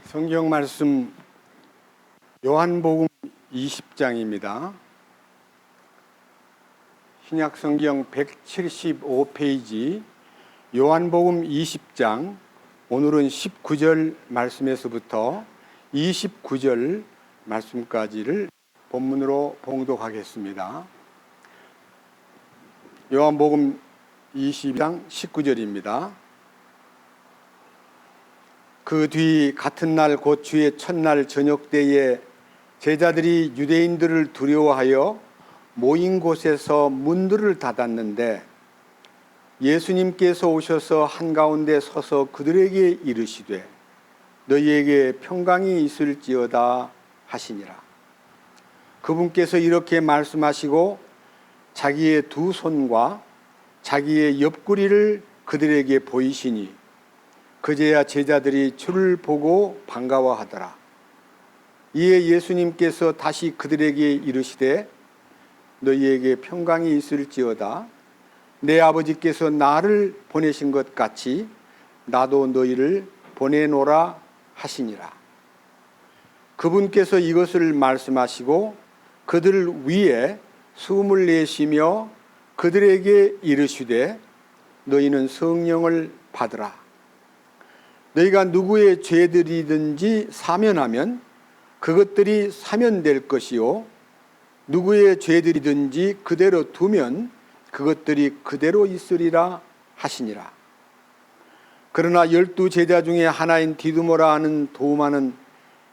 성경 말씀 요한복음 20장입니다. 신약 성경 175페이지 요한복음 20장, 오늘은 19절 말씀에서부터 29절 말씀까지를 본문으로 봉독하겠습니다. 요한복음 20장 19절입니다. 그 뒤 같은 날 곧 주의 첫날 저녁 때에 제자들이 유대인들을 두려워하여 모인 곳에서 문들을 닫았는데 예수님께서 오셔서 한가운데 서서 그들에게 이르시되 너희에게 평강이 있을지어다 하시니라. 그분께서 이렇게 말씀하시고 자기의 두 손과 자기의 옆구리를 그들에게 보이시니 그제야 제자들이 주를 보고 반가워하더라. 이에 예수님께서 다시 그들에게 이르시되 너희에게 평강이 있을지어다. 내 아버지께서 나를 보내신 것 같이 나도 너희를 보내노라 하시니라. 그분께서 이것을 말씀하시고 그들 위에 숨을 내쉬며 그들에게 이르시되 너희는 성령을 받으라. 너희가 누구의 죄들이든지 사면하면 그것들이 사면될 것이요 누구의 죄들이든지 그대로 두면 그것들이 그대로 있으리라 하시니라. 그러나 12 제자 중에 하나인 디두모라 하는 도마는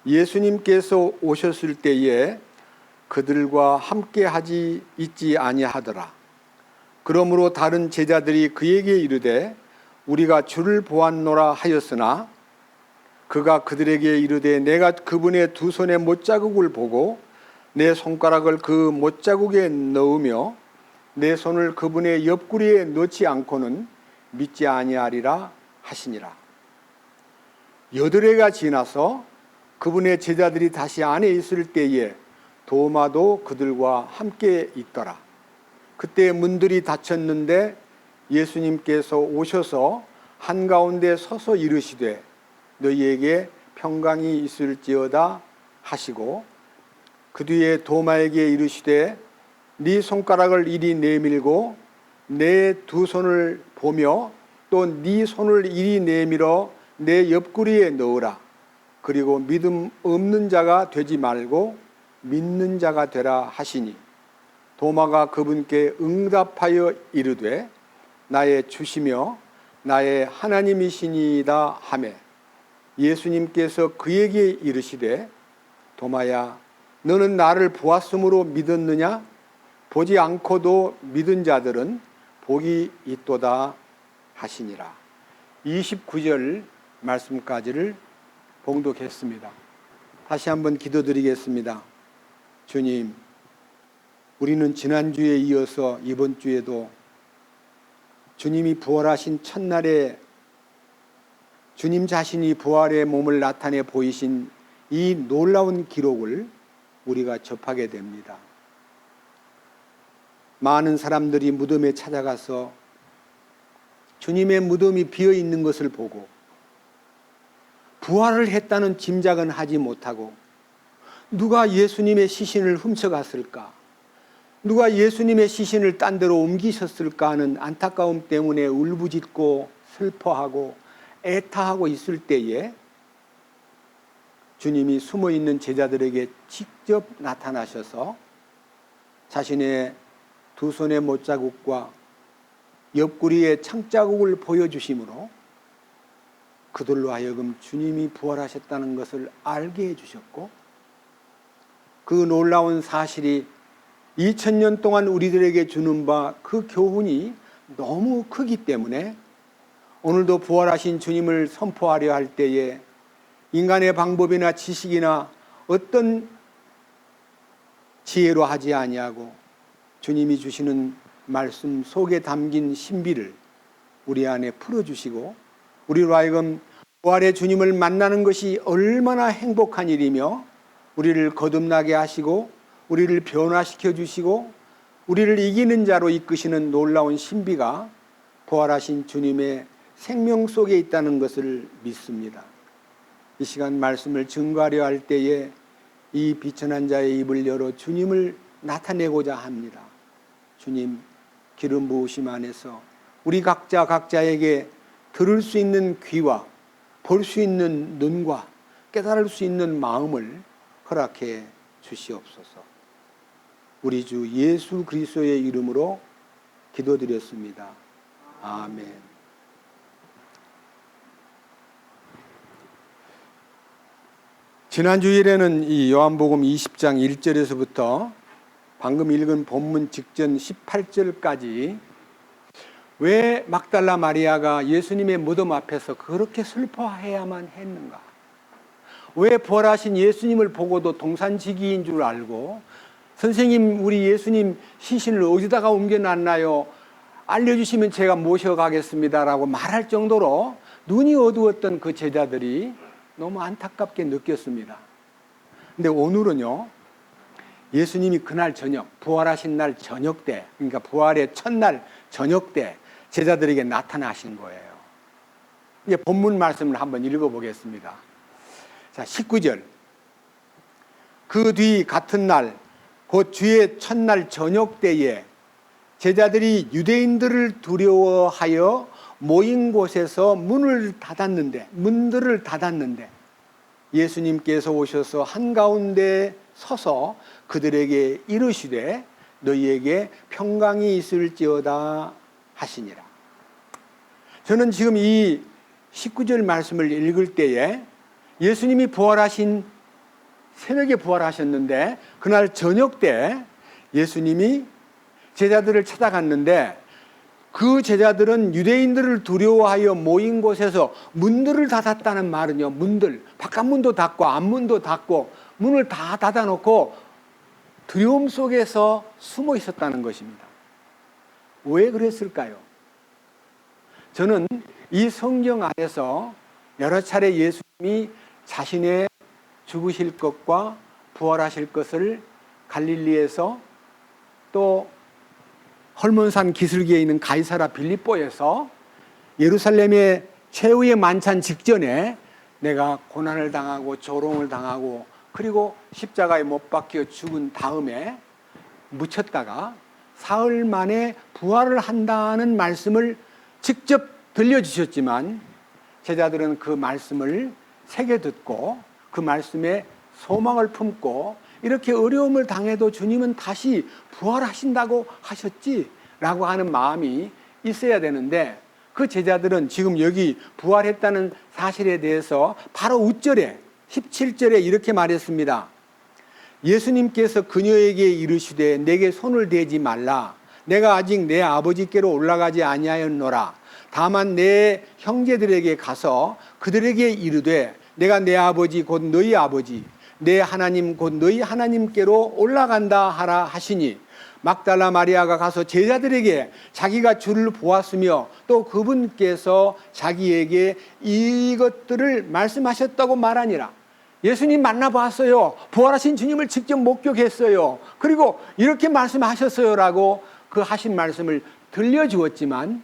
예수님께서 오셨을 때에 그들과 함께 하지 있지 아니하더라. 그러므로 다른 제자들이 그에게 이르되 우리가 주를 보았노라 하였으나 그가 그들에게 이르되 내가 그분의 두 손의 못자국을 보고 내 손가락을 그 못자국에 넣으며 내 손을 그분의 옆구리에 넣지 않고는 믿지 아니하리라 하시니라. 8해가 지나서 그분의 제자들이 다시 안에 있을 때에 도마도 그들과 함께 있더라. 그때 문들이 닫혔는데 예수님께서 오셔서 한가운데 서서 이르시되 너희에게 평강이 있을지어다 하시고 그 뒤에 도마에게 이르시되 네 손가락을 이리 내밀고 내 두 손을 보며 또 네 손을 이리 내밀어 내 옆구리에 넣으라. 그리고 믿음 없는 자가 되지 말고 믿는 자가 되라 하시니 도마가 그분께 응답하여 이르되 나의 주시며 나의 하나님이시니이다 하매 예수님께서 그에게 이르시되 도마야 너는 나를 보았으므로 믿었느냐? 보지 않고도 믿은 자들은 복이 있도다 하시니라. 29절 말씀까지를 봉독했습니다. 다시 한번 기도드리겠습니다. 주님, 우리는 지난주에 이어서 이번 주에도 주님이 부활하신 첫날에 주님 자신이 부활의 몸을 나타내 보이신 이 놀라운 기록을 우리가 접하게 됩니다. 많은 사람들이 무덤에 찾아가서 주님의 무덤이 비어 있는 것을 보고 부활을 했다는 짐작은 하지 못하고 누가 예수님의 시신을 훔쳐갔을까? 누가 예수님의 시신을 딴 데로 옮기셨을까 하는 안타까움 때문에 울부짖고 슬퍼하고 애타하고 있을 때에 주님이 숨어있는 제자들에게 직접 나타나셔서 자신의 두 손의 못자국과 옆구리의 창자국을 보여주심으로 그들로 하여금 주님이 부활하셨다는 것을 알게 해주셨고 그 놀라운 사실이 2000년 동안 우리들에게 주는 바 그 교훈이 너무 크기 때문에 오늘도 부활하신 주님을 선포하려 할 때에 인간의 방법이나 지식이나 어떤 지혜로 하지 아니하고 주님이 주시는 말씀 속에 담긴 신비를 우리 안에 풀어주시고 우리로 하여금 부활의 주님을 만나는 것이 얼마나 행복한 일이며 우리를 거듭나게 하시고 우리를 변화시켜 주시고 우리를 이기는 자로 이끄시는 놀라운 신비가 부활하신 주님의 생명 속에 있다는 것을 믿습니다. 이 시간 말씀을 증거하려 할 때에 이 비천한 자의 입을 열어 주님을 나타내고자 합니다. 주님, 기름 부으심 안에서 우리 각자에게 들을 수 있는 귀와 볼 수 있는 눈과 깨달을 수 있는 마음을 허락해 주시옵소서. 우리 주 예수 그리스도의 이름으로 기도드렸습니다. 아멘. 지난 주일에는 이 요한복음 20장 1절에서부터 방금 읽은 본문 직전 18절까지 왜 막달라 마리아가 예수님의 무덤 앞에서 그렇게 슬퍼해야만 했는가? 왜 부활하신 예수님을 보고도 동산지기인 줄 알고 선생님, 우리 예수님 시신을 어디다가 옮겨놨나요? 알려주시면 제가 모셔가겠습니다라고 말할 정도로 눈이 어두웠던 그 제자들이 너무 안타깝게 느꼈습니다. 근데 오늘은요, 예수님이 그날 저녁, 부활하신 날 저녁 때, 그러니까 부활의 첫날 저녁 때 제자들에게 나타나신 거예요. 이제 본문 말씀을 한번 읽어보겠습니다. 자, 19절. 그 뒤 같은 날, 곧 주의 첫날 저녁 때에 제자들이 유대인들을 두려워하여 모인 곳에서 문들을 닫았는데 예수님께서 오셔서 한가운데 서서 그들에게 이르시되 너희에게 평강이 있을지어다 하시니라. 저는 지금 이 19절 말씀을 읽을 때에 예수님이 부활하신 새벽에 부활하셨는데 그날 저녁 때 예수님이 제자들을 찾아갔는데 그 제자들은 유대인들을 두려워하여 모인 곳에서 문들을 닫았다는 말은요, 문들, 바깥문도 닫고 앞문도 닫고 문을 다 닫아놓고 두려움 속에서 숨어 있었다는 것입니다. 왜 그랬을까요? 저는 이 성경 안에서 여러 차례 예수님이 자신의 죽으실 것과 부활하실 것을 갈릴리에서 또 헐몬산 기슭에 있는 가이사라 빌립보에서 예루살렘의 최후의 만찬 직전에 내가 고난을 당하고 조롱을 당하고 그리고 십자가에 못 박혀 죽은 다음에 묻혔다가 사흘 만에 부활을 한다는 말씀을 직접 들려주셨지만 제자들은 그 말씀을 새겨 듣고 그 말씀에 소망을 품고 이렇게 어려움을 당해도 주님은 다시 부활하신다고 하셨지 라고 하는 마음이 있어야 되는데 그 제자들은 지금 여기 부활했다는 사실에 대해서 바로 웃절에 17절에 이렇게 말했습니다. 예수님께서 그녀에게 이르시되 내게 손을 대지 말라. 내가 아직 내 아버지께로 올라가지 아니하였노라. 다만 내 형제들에게 가서 그들에게 이르되 내가 내 아버지 곧 너희 아버지 내 하나님 곧 너희 하나님께로 올라간다 하라 하시니 막달라 마리아가 가서 제자들에게 자기가 주를 보았으며 또 그분께서 자기에게 이것들을 말씀하셨다고 말하니라. 예수님 만나봤어요. 부활하신 주님을 직접 목격했어요. 그리고 이렇게 말씀하셨어요 라고 그 하신 말씀을 들려주었지만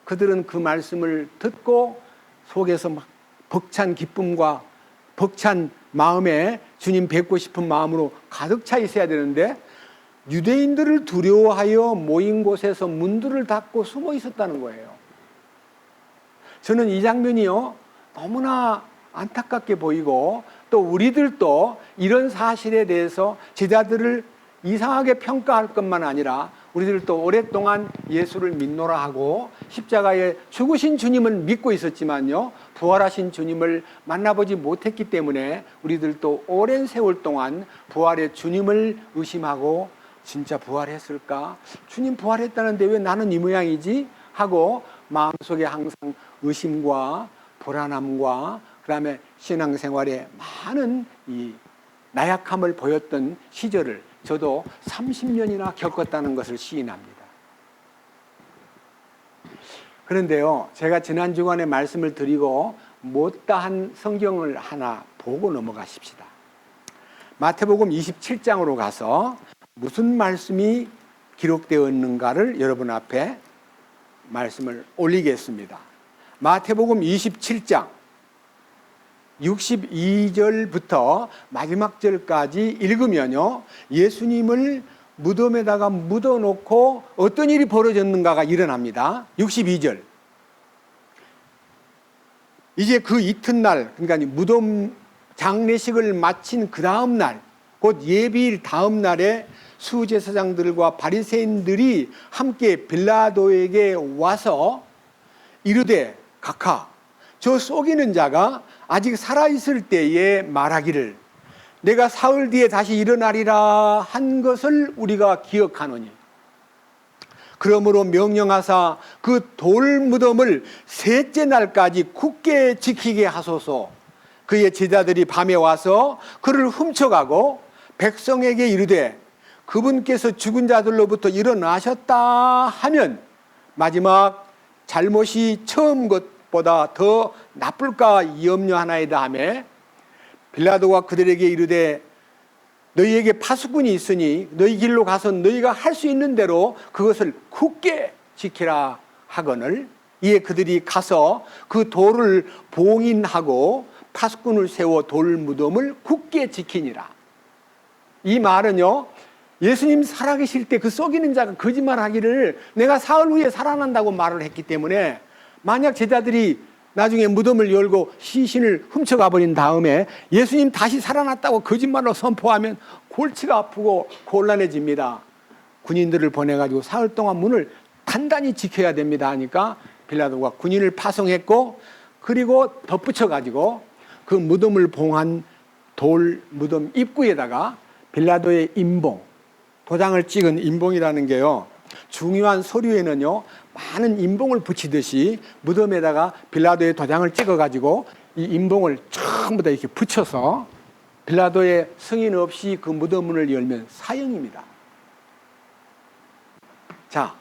그들은 그 말씀을 듣고 속에서 막 벅찬 기쁨과 벅찬 마음에 주님 뵙고 싶은 마음으로 가득 차 있어야 되는데 유대인들을 두려워하여 모인 곳에서 문들을 닫고 숨어 있었다는 거예요. 저는 이 장면이요 너무나 안타깝게 보이고 또 우리들도 이런 사실에 대해서 제자들을 이상하게 평가할 것만 아니라 우리들도 오랫동안 예수를 믿노라 하고 십자가에 죽으신 주님을 믿고 있었지만요 부활하신 주님을 만나보지 못했기 때문에 우리들도 오랜 세월 동안 부활의 주님을 의심하고 진짜 부활했을까? 주님 부활했다는데 왜 나는 이 모양이지? 하고 마음속에 항상 의심과 불안함과 그다음에 신앙생활에 많은 이 나약함을 보였던 시절을 저도 30년이나 겪었다는 것을 시인합니다. 그런데요, 제가 지난 주간에 말씀을 드리고 못다한 성경을 하나 보고 넘어가십시다. 마태복음 27장으로 가서 무슨 말씀이 기록되어 있는가를 여러분 앞에 말씀을 올리겠습니다. 마태복음 27장 62절부터 마지막 절까지 읽으면요, 예수님을 무덤에다가 묻어놓고 어떤 일이 벌어졌는가가 일어납니다. 62절. 이제 그 이튿날, 그러니까 무덤 장례식을 마친 그 다음 날, 곧 예비일 다음 날에 수제사장들과 바리새인들이 함께 빌라도에게 와서 이르되 각하, 저 속이는 자가 아직 살아있을 때에 말하기를 내가 사흘 뒤에 다시 일어나리라 한 것을 우리가 기억하노니 그러므로 명령하사 그 돌무덤을 셋째 날까지 굳게 지키게 하소서. 그의 제자들이 밤에 와서 그를 훔쳐가고 백성에게 이르되 그분께서 죽은 자들로부터 일어나셨다 하면 마지막 잘못이 처음 것보다 더 나쁠까 염려하나이다 하며 빌라도가 그들에게 이르되 너희에게 파수꾼이 있으니 너희 길로 가서 너희가 할 수 있는 대로 그것을 굳게 지키라 하거늘 이에 그들이 가서 그 돌을 봉인하고 파수꾼을 세워 돌무덤을 굳게 지키니라. 이 말은요, 예수님 살아계실 때 그 속이는 자가 거짓말하기를 내가 사흘 후에 살아난다고 말을 했기 때문에 만약 제자들이 나중에 무덤을 열고 시신을 훔쳐가 버린 다음에 예수님 다시 살아났다고 거짓말로 선포하면 골치가 아프고 곤란해집니다. 군인들을 보내가지고 사흘 동안 문을 단단히 지켜야 됩니다 하니까 빌라도가 군인을 파송했고 그리고 덧붙여가지고 그 무덤을 봉한 돌 무덤 입구에다가 빌라도의 인봉, 도장을 찍은 인봉이라는 게요, 중요한 서류에는요 많은 인봉을 붙이듯이 무덤에다가 빌라도의 도장을 찍어가지고 이 인봉을 전부 다 이렇게 붙여서 빌라도의 승인 없이 그 무덤문을 열면 사형입니다. 자,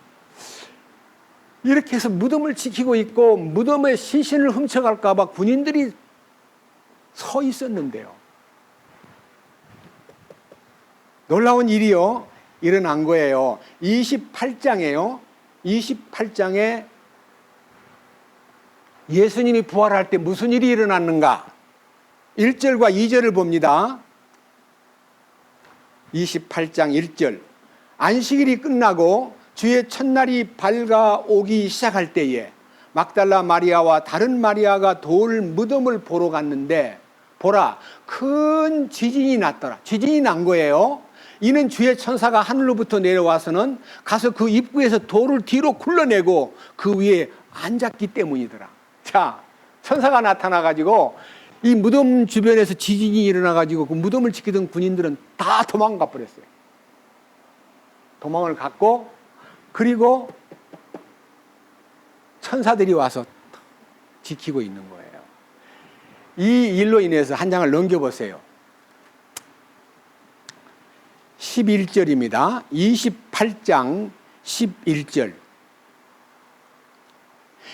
이렇게 해서 무덤을 지키고 있고 무덤의 시신을 훔쳐갈까 봐 군인들이 서 있었는데요, 놀라운 일이요 일어난 거예요. 28장에요 28장에 예수님이 부활할 때 무슨 일이 일어났는가 1절과 2절을 봅니다. 28장 1절. 안식일이 끝나고 주의 첫날이 밝아오기 시작할 때에 막달라 마리아와 다른 마리아가 돌 무덤을 보러 갔는데 보라, 큰 지진이 났더라. 지진이 난 거예요. 이는 주의 천사가 하늘로부터 내려와서는 가서 그 입구에서 돌을 뒤로 굴러내고 그 위에 앉았기 때문이더라. 자, 천사가 나타나가지고 이 무덤 주변에서 지진이 일어나가지고 그 무덤을 지키던 군인들은 다 도망가 버렸어요. 도망을 갔고 그리고 천사들이 와서 지키고 있는 거예요. 이 일로 인해서 한 장을 넘겨보세요. 11절입니다. 28장 11절.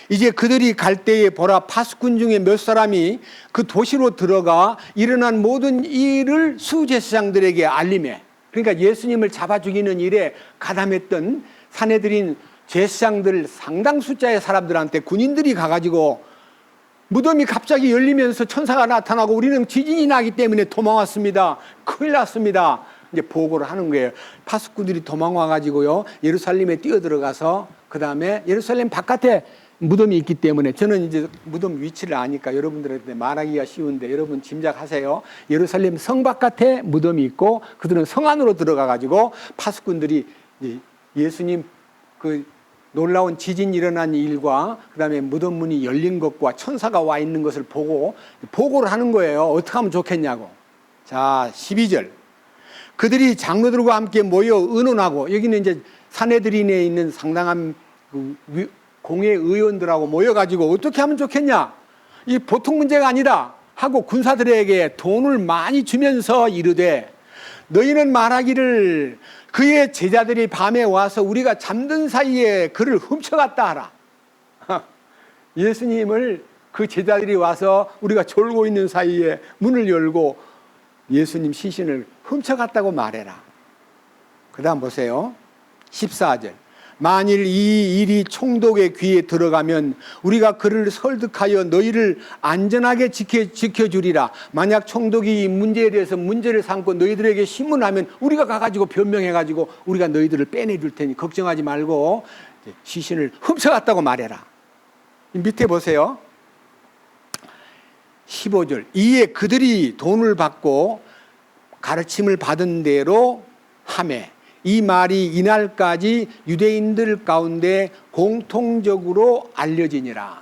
이제 그들이 갈 때에 보라, 파수꾼 중에 몇 사람이 그 도시로 들어가 일어난 모든 일을 수제사장들에게 알리매. 그러니까 예수님을 잡아 죽이는 일에 가담했던 사내들인 제사장들 상당 숫자의 사람들한테 군인들이 가가지고 무덤이 갑자기 열리면서 천사가 나타나고 우리는 지진이 나기 때문에 도망왔습니다. 큰일 났습니다. 이제 보고를 하는 거예요. 파수꾼들이 도망와가지고요, 예루살렘에 뛰어들어가서 그 다음에 예루살렘 바깥에 무덤이 있기 때문에 저는 이제 무덤 위치를 아니까 여러분들한테 말하기가 쉬운데 여러분 짐작하세요. 예루살렘 성 바깥에 무덤이 있고 그들은 성 안으로 들어가가지고 파수꾼들이 예수님 그 놀라운 지진 일어난 일과 그 다음에 무덤 문이 열린 것과 천사가 와 있는 것을 보고 보고를 하는 거예요. 어떻게 하면 좋겠냐고. 자, 12절. 그들이 장로들과 함께 모여 의논하고, 여기는 이제 사내들인에 있는 상당한 공회 의원들하고 모여가지고 어떻게 하면 좋겠냐, 이 보통 문제가 아니다 하고 군사들에게 돈을 많이 주면서 이르되 너희는 말하기를 그의 제자들이 밤에 와서 우리가 잠든 사이에 그를 훔쳐갔다 하라. 예수님을 그 제자들이 와서 우리가 졸고 있는 사이에 문을 열고 예수님 시신을 훔쳐갔다고 말해라. 그 다음 보세요. 14절. 만일 이 일이 총독의 귀에 들어가면 우리가 그를 설득하여 너희를 안전하게 지켜주리라. 만약 총독이 이 문제에 대해서 문제를 삼고 너희들에게 신문하면 우리가 가가지고 변명해가지고 우리가 너희들을 빼내줄 테니 걱정하지 말고 시신을 훔쳐갔다고 말해라. 밑에 보세요. 15절. 이에 그들이 돈을 받고 가르침을 받은 대로 하매 이 말이 이날까지 유대인들 가운데 공통적으로 알려지니라.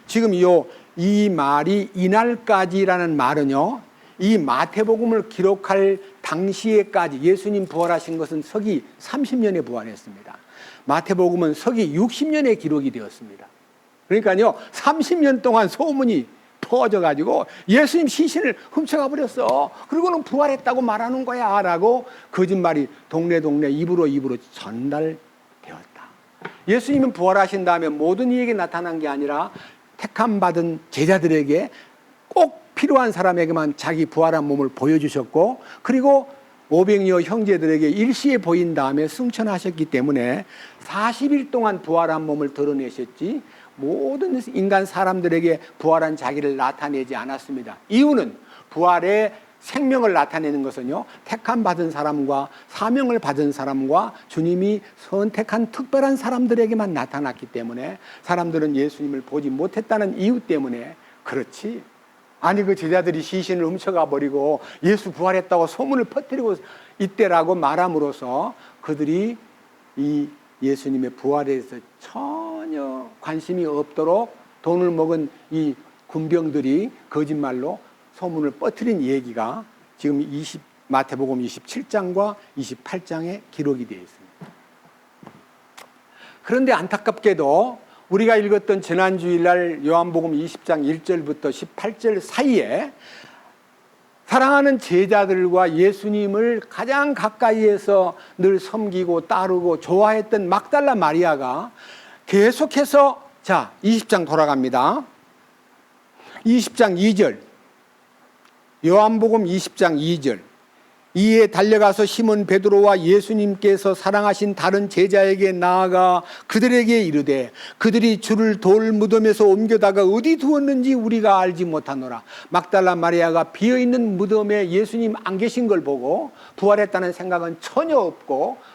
지금 이 말이 이날까지라는 말은요, 이 마태복음을 기록할 당시에까지, 예수님 부활하신 것은 서기 30년에 부활했습니다. 마태복음은 서기 60년에 기록이 되었습니다. 그러니까요, 30년 동안 소문이 퍼져가지고 예수님 시신을 훔쳐가 버렸어. 그리고는 부활했다고 말하는 거야 라고 거짓말이 동네 입으로 전달되었다. 예수님은 부활하신 다음에 모든 이에게 나타난 게 아니라 택함받은 제자들에게 꼭 필요한 사람에게만 자기 부활한 몸을 보여주셨고, 그리고 500여 형제들에게 일시에 보인 다음에 승천하셨기 때문에 40일 동안 부활한 몸을 드러내셨지 모든 인간 사람들에게 부활한 자기를 나타내지 않았습니다. 이유는 부활의 생명을 나타내는 것은요, 택함 받은 사람과 사명을 받은 사람과 주님이 선택한 특별한 사람들에게만 나타났기 때문에 사람들은 예수님을 보지 못했다는 이유 때문에 그렇지. 아니 그 제자들이 시신을 훔쳐가 버리고 예수 부활했다고 소문을 퍼뜨리고 있대라고 말함으로써 그들이 이 예수님의 부활에 대해서 전혀 관심이 없도록 돈을 먹은 이 군병들이 거짓말로 소문을 퍼뜨린 얘기가 지금 마태복음 27장과 28장에 기록이 되어 있습니다. 그런데 안타깝게도 우리가 읽었던 지난주일날 요한복음 20장 1절부터 18절 사이에 사랑하는 제자들과 예수님을 가장 가까이에서 늘 섬기고 따르고 좋아했던 막달라 마리아가 계속해서 20장 돌아갑니다. 20장 2절, 요한복음 20장 2절. 이에 달려가서 시몬 베드로와 예수님께서 사랑하신 다른 제자에게 나아가 그들에게 이르되 그들이 주를 돌 무덤에서 옮겨다가 어디 두었는지 우리가 알지 못하노라. 막달라 마리아가 비어있는 무덤에 예수님 안 계신 걸 보고 부활했다는 생각은 전혀 없고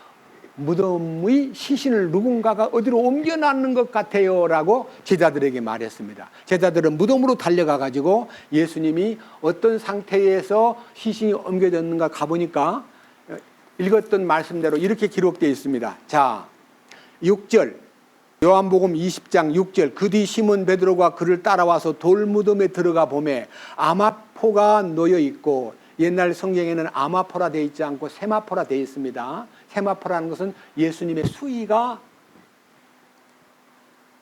무덤의 시신을 누군가가 어디로 옮겨놨는 것 같아요 라고 제자들에게 말했습니다. 제자들은 무덤으로 달려가 가지고 예수님이 어떤 상태에서 시신이 옮겨졌는가 가보니까 읽었던 말씀대로 이렇게 기록되어 있습니다. 6절 요한복음 20장 6절. 그 뒤 시몬 베드로가 그를 따라와서 돌무덤에 들어가 보매 아마포가 놓여 있고, 옛날 성경에는 아마포라 되어 있지 않고 세마포라 되어 있습니다. 세마포라는 것은 예수님의 수의가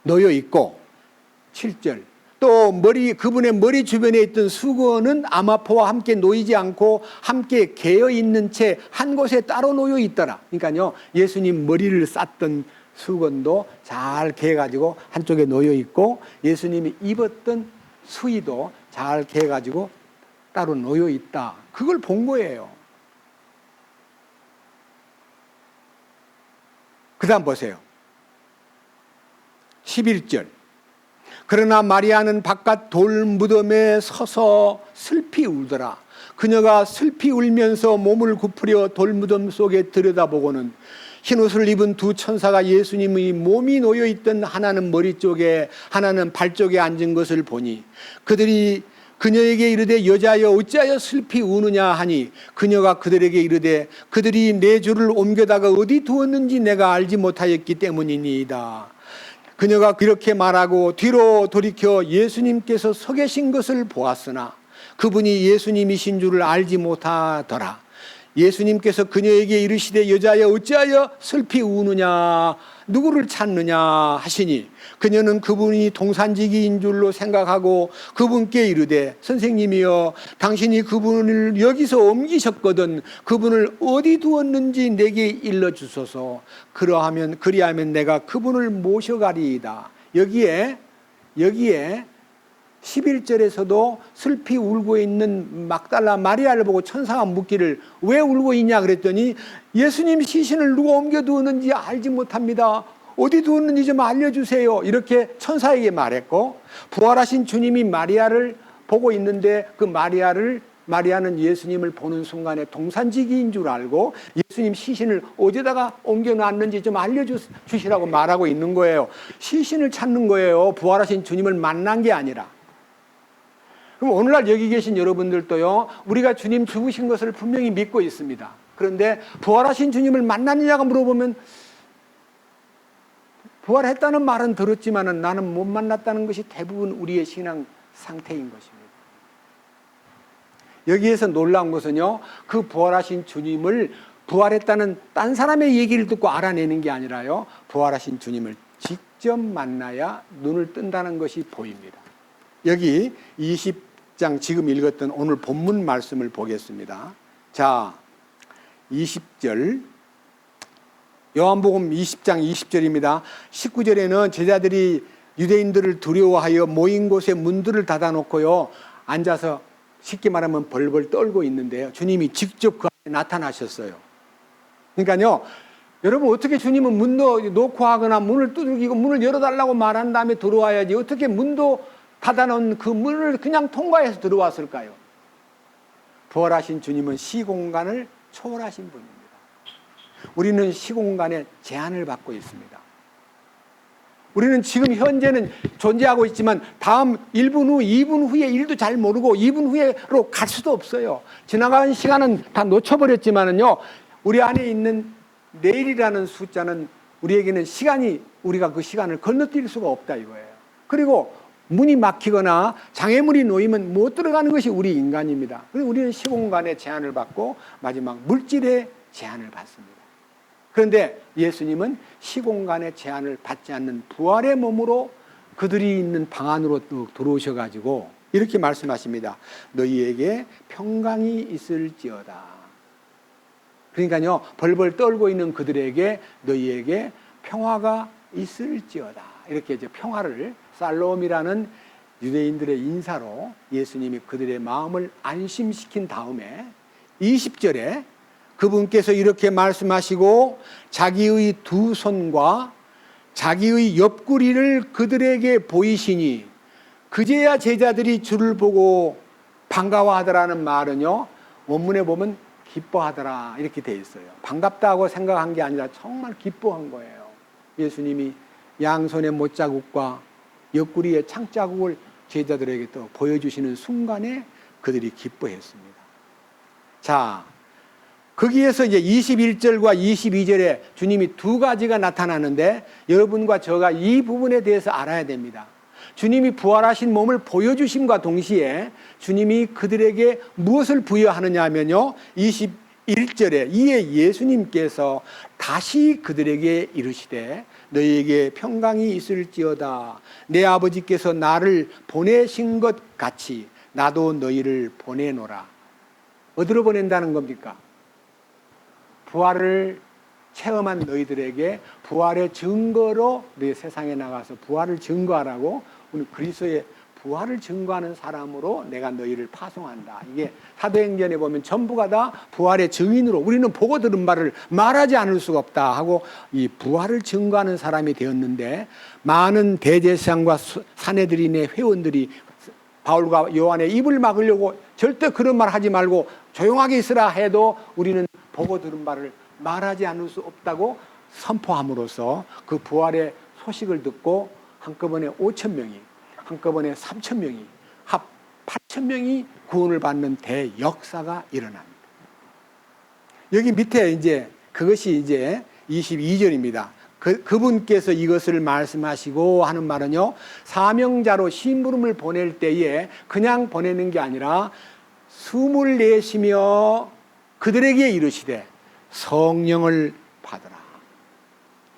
놓여 있고, 7절. 또 그분의 머리 주변에 있던 수건은 아마포와 함께 놓이지 않고 함께 개어 있는 채 한 곳에 따로 놓여 있더라. 그러니까요, 예수님 머리를 쌌던 수건도 잘 개가지고 한쪽에 놓여 있고, 예수님이 입었던 수의도 잘 개가지고 따로 놓여 있다. 그걸 본 거예요. 그 다음 보세요. 11절. 그러나 마리아는 바깥 돌무덤에 서서 슬피 울더라. 그녀가 슬피 울면서 몸을 굽으려 돌무덤 속에 들여다보고는 흰옷을 입은 두 천사가 예수님의 몸이 놓여있던 하나는 머리 쪽에 하나는 발 쪽에 앉은 것을 보니 그들이 그녀에게 이르되 여자여 어찌하여 슬피 우느냐 하니 그녀가 그들에게 이르되 그들이 내 주를 옮겨다가 어디 두었는지 내가 알지 못하였기 때문이니이다. 그녀가 그렇게 말하고 뒤로 돌이켜 예수님께서 서 계신 것을 보았으나 그분이 예수님이신 줄을 알지 못하더라. 예수님께서 그녀에게 이르시되 여자여 어찌하여 슬피 우느냐 누구를 찾느냐 하시니 그녀는 그분이 동산지기인 줄로 생각하고 그분께 이르되 선생님이여 당신이 그분을 여기서 옮기셨거든 그분을 어디 두었는지 내게 일러주소서. 그리하면 내가 그분을 모셔가리이다. 여기에 11절에서도 슬피 울고 있는 막달라 마리아를 보고 천사가 묻기를 왜 울고 있냐 그랬더니 예수님 시신을 누가 옮겨두었는지 알지 못합니다. 어디 두었는지 좀 알려주세요. 이렇게 천사에게 말했고, 부활하신 주님이 마리아를 보고 있는데 그 마리아는 예수님을 보는 순간에 동산지기인 줄 알고 예수님 시신을 어디다가 옮겨놨는지 좀 알려주시라고 말하고 있는 거예요. 시신을 찾는 거예요. 부활하신 주님을 만난 게 아니라. 그럼 오늘날 여기 계신 여러분들도요, 우리가 주님 죽으신 것을 분명히 믿고 있습니다. 그런데 부활하신 주님을 만났느냐고 물어보면 부활했다는 말은 들었지만 나는 못 만났다는 것이 대부분 우리의 신앙 상태인 것입니다. 여기에서 놀라운 것은요, 그 부활하신 주님을 부활했다는 딴 사람의 얘기를 듣고 알아내는 게 아니라요, 부활하신 주님을 직접 만나야 눈을 뜬다는 것이 보입니다. 여기 20장 지금 읽었던 오늘 본문 말씀을 보겠습니다. 자, 20절 요한복음 20장 20절입니다. 19절에는 제자들이 유대인들을 두려워하여 모인 곳에 문들을 닫아놓고요, 앉아서 쉽게 말하면 벌벌 떨고 있는데요, 주님이 직접 그 안에 나타나셨어요. 그러니까요, 여러분 어떻게 주님은 문도 놓고 하거나 문을 두들기고 문을 열어달라고 말한 다음에 들어와야지 어떻게 문도 닫아놓은 그 문을 그냥 통과해서 들어왔을까요? 부활하신 주님은 시공간을 초월하신 분입니다. 우리는 시공간에 제한을 받고 있습니다. 우리는 지금 현재는 존재하고 있지만 다음 1분 후, 2분 후에 일도 잘 모르고 2분 후에로 갈 수도 없어요. 지나간 시간은 다 놓쳐버렸지만은요, 우리 안에 있는 내일이라는 숫자는 우리에게는 시간이, 우리가 그 시간을 건너뛸 수가 없다 이거예요. 그리고 문이 막히거나 장애물이 놓이면 못 들어가는 것이 우리 인간입니다. 그래서 우리는 시공간의 제한을 받고 마지막 물질의 제한을 받습니다. 그런데 예수님은 시공간의 제한을 받지 않는 부활의 몸으로 그들이 있는 방 안으로 들어오셔가지고 이렇게 말씀하십니다. 너희에게 평강이 있을지어다. 그러니까요, 벌벌 떨고 있는 그들에게 너희에게 평화가 있을지어다. 이렇게 이제 평화를, 살롬이라는 유대인들의 인사로 예수님이 그들의 마음을 안심시킨 다음에 20절에 그분께서 이렇게 말씀하시고 자기의 두 손과 자기의 옆구리를 그들에게 보이시니 그제야 제자들이 주를 보고 반가워하더라는 말은요, 원문에 보면 기뻐하더라 이렇게 돼 있어요. 반갑다고 생각한 게 아니라 정말 기뻐한 거예요. 예수님이 양손의 못자국과 옆구리의 창자국을 제자들에게 또 보여주시는 순간에 그들이 기뻐했습니다. 자, 거기에서 이제 21절과 22절에 주님이 두 가지가 나타나는데 여러분과 저가 이 부분에 대해서 알아야 됩니다. 주님이 부활하신 몸을 보여주심과 동시에 주님이 그들에게 무엇을 부여하느냐 하면요, 21절에 이에 예수님께서 다시 그들에게 이르시되 너희에게 평강이 있을지어다. 내 아버지께서 나를 보내신 것 같이 나도 너희를 보내노라. 어디로 보낸다는 겁니까? 부활을 체험한 너희들에게 부활의 증거로 너희 세상에 나가서 부활을 증거하라고, 오늘 그리스도의 부활을 증거하는 사람으로 내가 너희를 파송한다. 이게 사도행전에 보면 전부가 다 부활의 증인으로, 우리는 보고 들은 바를 말하지 않을 수가 없다 하고 이 부활을 증거하는 사람이 되었는데, 많은 대제사장과 산헤드린의 회원들이 바울과 요한의 입을 막으려고 절대 그런 말 하지 말고 조용하게 있으라 해도 우리는 보고 들은 바를 말하지 않을 수 없다고 선포함으로써 그 부활의 소식을 듣고 한꺼번에 5,000명이, 한꺼번에 3,000명이, 합 8,000명이 구원을 받는 대역사가 일어납니다. 여기 밑에 이제 그것이 이제 22절입니다. 그분께서 이것을 말씀하시고 하는 말은요, 사명자로 심부름을 보낼 때에 그냥 보내는 게 아니라 숨을 내쉬며 그들에게 이르시되 성령을 받으라.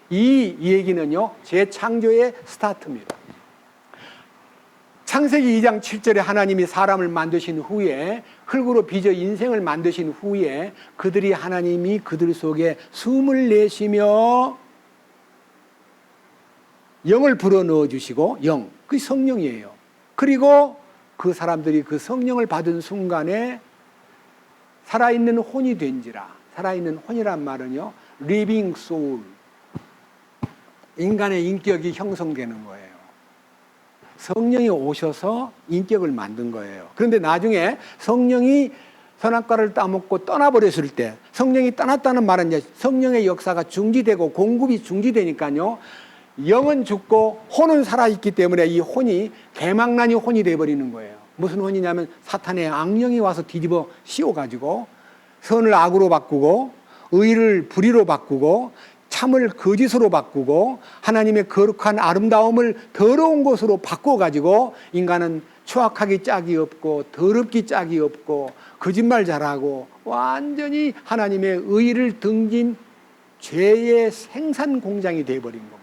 이 얘기는요, 재창조의 스타트입니다. 창세기 2장 7절에 하나님이 사람을 만드신 후에, 흙으로 빚어 인생을 만드신 후에 그들이, 하나님이 그들 속에 숨을 내쉬며 영을 불어넣어 주시고, 영, 그게 성령이에요. 그리고 그 사람들이 그 성령을 받은 순간에 살아있는 혼이 된지라. 살아있는 혼이란 말은요, living soul, 인간의 인격이 형성되는 거예요. 성령이 오셔서 인격을 만든 거예요. 그런데 나중에 성령이 선악과를 따먹고 떠나버렸을 때, 성령이 떠났다는 말은 이제 성령의 역사가 중지되고 공급이 중지되니까요, 영은 죽고 혼은 살아있기 때문에 이 혼이 개망나니 혼이 되어버리는 거예요. 무슨 혼이냐면 사탄의 악령이 와서 뒤집어 씌워가지고 선을 악으로 바꾸고 의를 불의로 바꾸고 참을 거짓으로 바꾸고 하나님의 거룩한 아름다움을 더러운 것으로 바꿔가지고 인간은 추악하기 짝이 없고 더럽기 짝이 없고 거짓말 잘하고 완전히 하나님의 의를 등진 죄의 생산 공장이 되어버린 겁니다.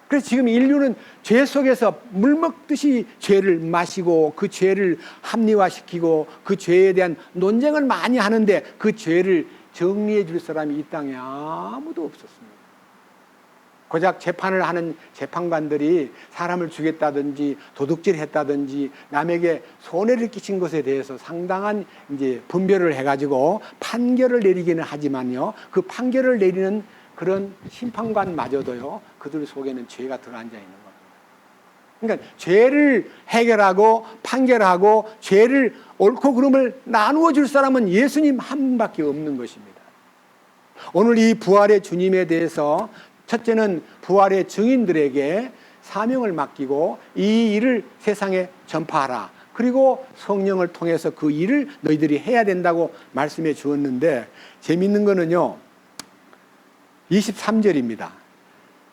그래서 지금 인류는 죄 속에서 물 먹듯이 죄를 마시고 그 죄를 합리화시키고 그 죄에 대한 논쟁을 많이 하는데 그 죄를 정리해 줄 사람이 이 땅에 아무도 없었습니다. 고작 재판을 하는 재판관들이 사람을 죽였다든지 도둑질 했다든지 남에게 손해를 끼친 것에 대해서 상당한 이제 분별을 해가지고 판결을 내리기는 하지만요, 그 판결을 내리는 그런 심판관마저도요, 그들 속에는 죄가 들어앉아 있는 겁니다. 그러니까 죄를 해결하고 판결하고 죄를 옳고 그름을 나누어 줄 사람은 예수님 한 분밖에 없는 것입니다. 오늘 이 부활의 주님에 대해서 첫째는 부활의 증인들에게 사명을 맡기고 이 일을 세상에 전파하라. 그리고 성령을 통해서 그 일을 너희들이 해야 된다고 말씀해 주었는데, 재미있는 거는요, 23절입니다.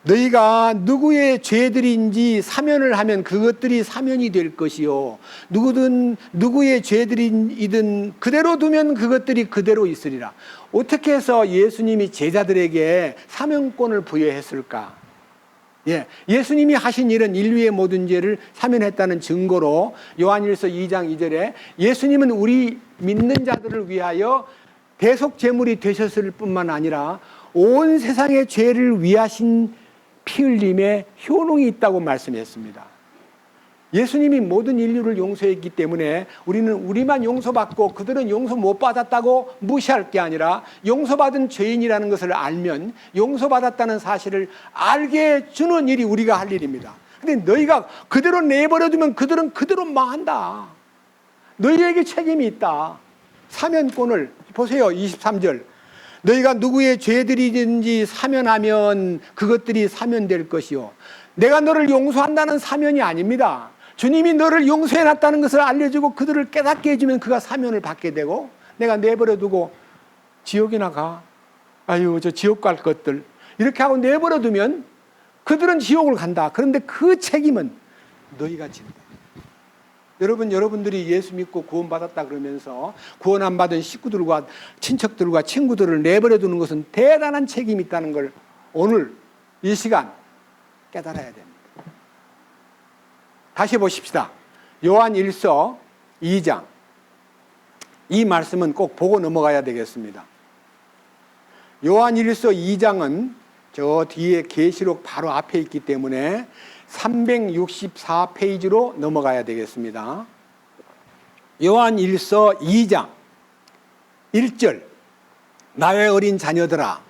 너희가 누구의 죄들인지 사면을 하면 그것들이 사면이 될 것이요, 누구의 죄들이든 그대로 두면 그것들이 그대로 있으리라. 어떻게 해서 예수님이 제자들에게 사면권을 부여했을까? 예수님이 하신 일은 인류의 모든 죄를 사면했다는 증거로 요한일서 2장 2절에 예수님은 우리 믿는 자들을 위하여 대속제물이 되셨을 뿐만 아니라 온 세상의 죄를 위하신 피 흘림에 효능이 있다고 말씀했습니다. 예수님이 모든 인류를 용서했기 때문에 우리는 우리만 용서받고 그들은 용서 못 받았다고 무시할 게 아니라 용서받은 죄인이라는 것을 알면 용서받았다는 사실을 알게 해주는 일이 우리가 할 일입니다. 그런데 너희가 그대로 내버려두면 그들은 그대로 망한다. 너희에게 책임이 있다. 사면권을 보세요. 23절. 너희가 누구의 죄들이든지 사면하면 그것들이 사면될 것이요, 내가 너를 용서한다는 사면이 아닙니다. 주님이 너를 용서해놨다는 것을 알려주고 그들을 깨닫게 해주면 그가 사면을 받게 되고, 내가 내버려두고 지옥이나 가, 아유 저 지옥 갈 것들 이렇게 하고 내버려두면 그들은 지옥을 간다. 그런데 그 책임은 너희가 진다. 여러분들이 예수 믿고 구원받았다 그러면서 구원 안 받은 식구들과 친척들과 친구들을 내버려 두는 것은 대단한 책임이 있다는 걸 오늘 이 시간 깨달아야 됩니다. 다시 보십시다. 요한 1서 2장. 이 말씀은 꼭 보고 넘어가야 되겠습니다. 요한 1서 2장은 저 뒤에 계시록 바로 앞에 있기 때문에 364페이지로 넘어가야 되겠습니다. 요한 1서 2장 1절. 나의 어린 자녀들아,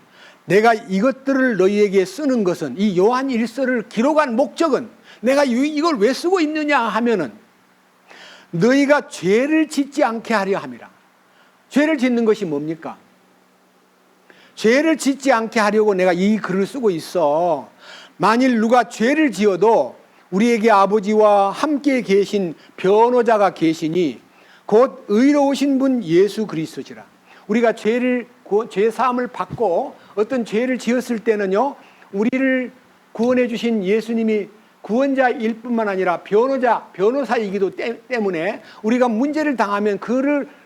내가 이것들을 너희에게 쓰는 것은, 이 요한 1서를 기록한 목적은, 내가 이걸 왜 쓰고 있느냐 하면은 너희가 죄를 짓지 않게 하려 함이라. 죄를 짓는 것이 뭡니까? 죄를 짓지 않게 하려고 내가 이 글을 쓰고 있어. 만일 누가 죄를 지어도 우리에게 아버지와 함께 계신 변호자가 계시니 곧 의로우신 분 예수 그리스도시라. 우리가 죄 사함을 받고 어떤 죄를 지었을 때는요, 우리를 구원해 주신 예수님이 구원자일 뿐만 아니라 변호사이기도 때문에 우리가 문제를 당하면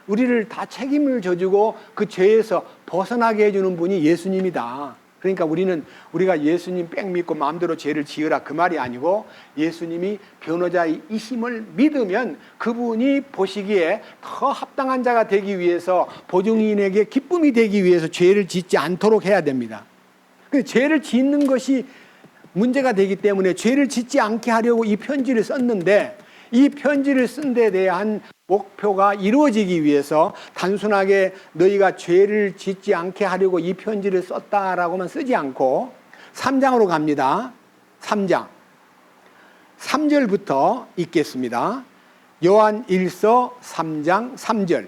우리를 다 책임을 져주고 그 죄에서 벗어나게 해주는 분이 예수님이다. 그러니까 우리가 예수님 뺑 믿고 마음대로 죄를 지으라 그 말이 아니고, 예수님이 변호자이심을 믿으면 그분이 보시기에 더 합당한 자가 되기 위해서, 보증인에게 기쁨이 되기 위해서 죄를 짓지 않도록 해야 됩니다. 죄를 짓는 것이 문제가 되기 때문에 죄를 짓지 않게 하려고 이 편지를 썼는데, 이 편지를 쓴 데 대한 목표가 이루어지기 위해서 단순하게 너희가 죄를 짓지 않게 하려고 이 편지를 썼다라고만 쓰지 않고 3장으로 갑니다. 3장 3절부터 읽겠습니다. 요한 1서 3장 3절.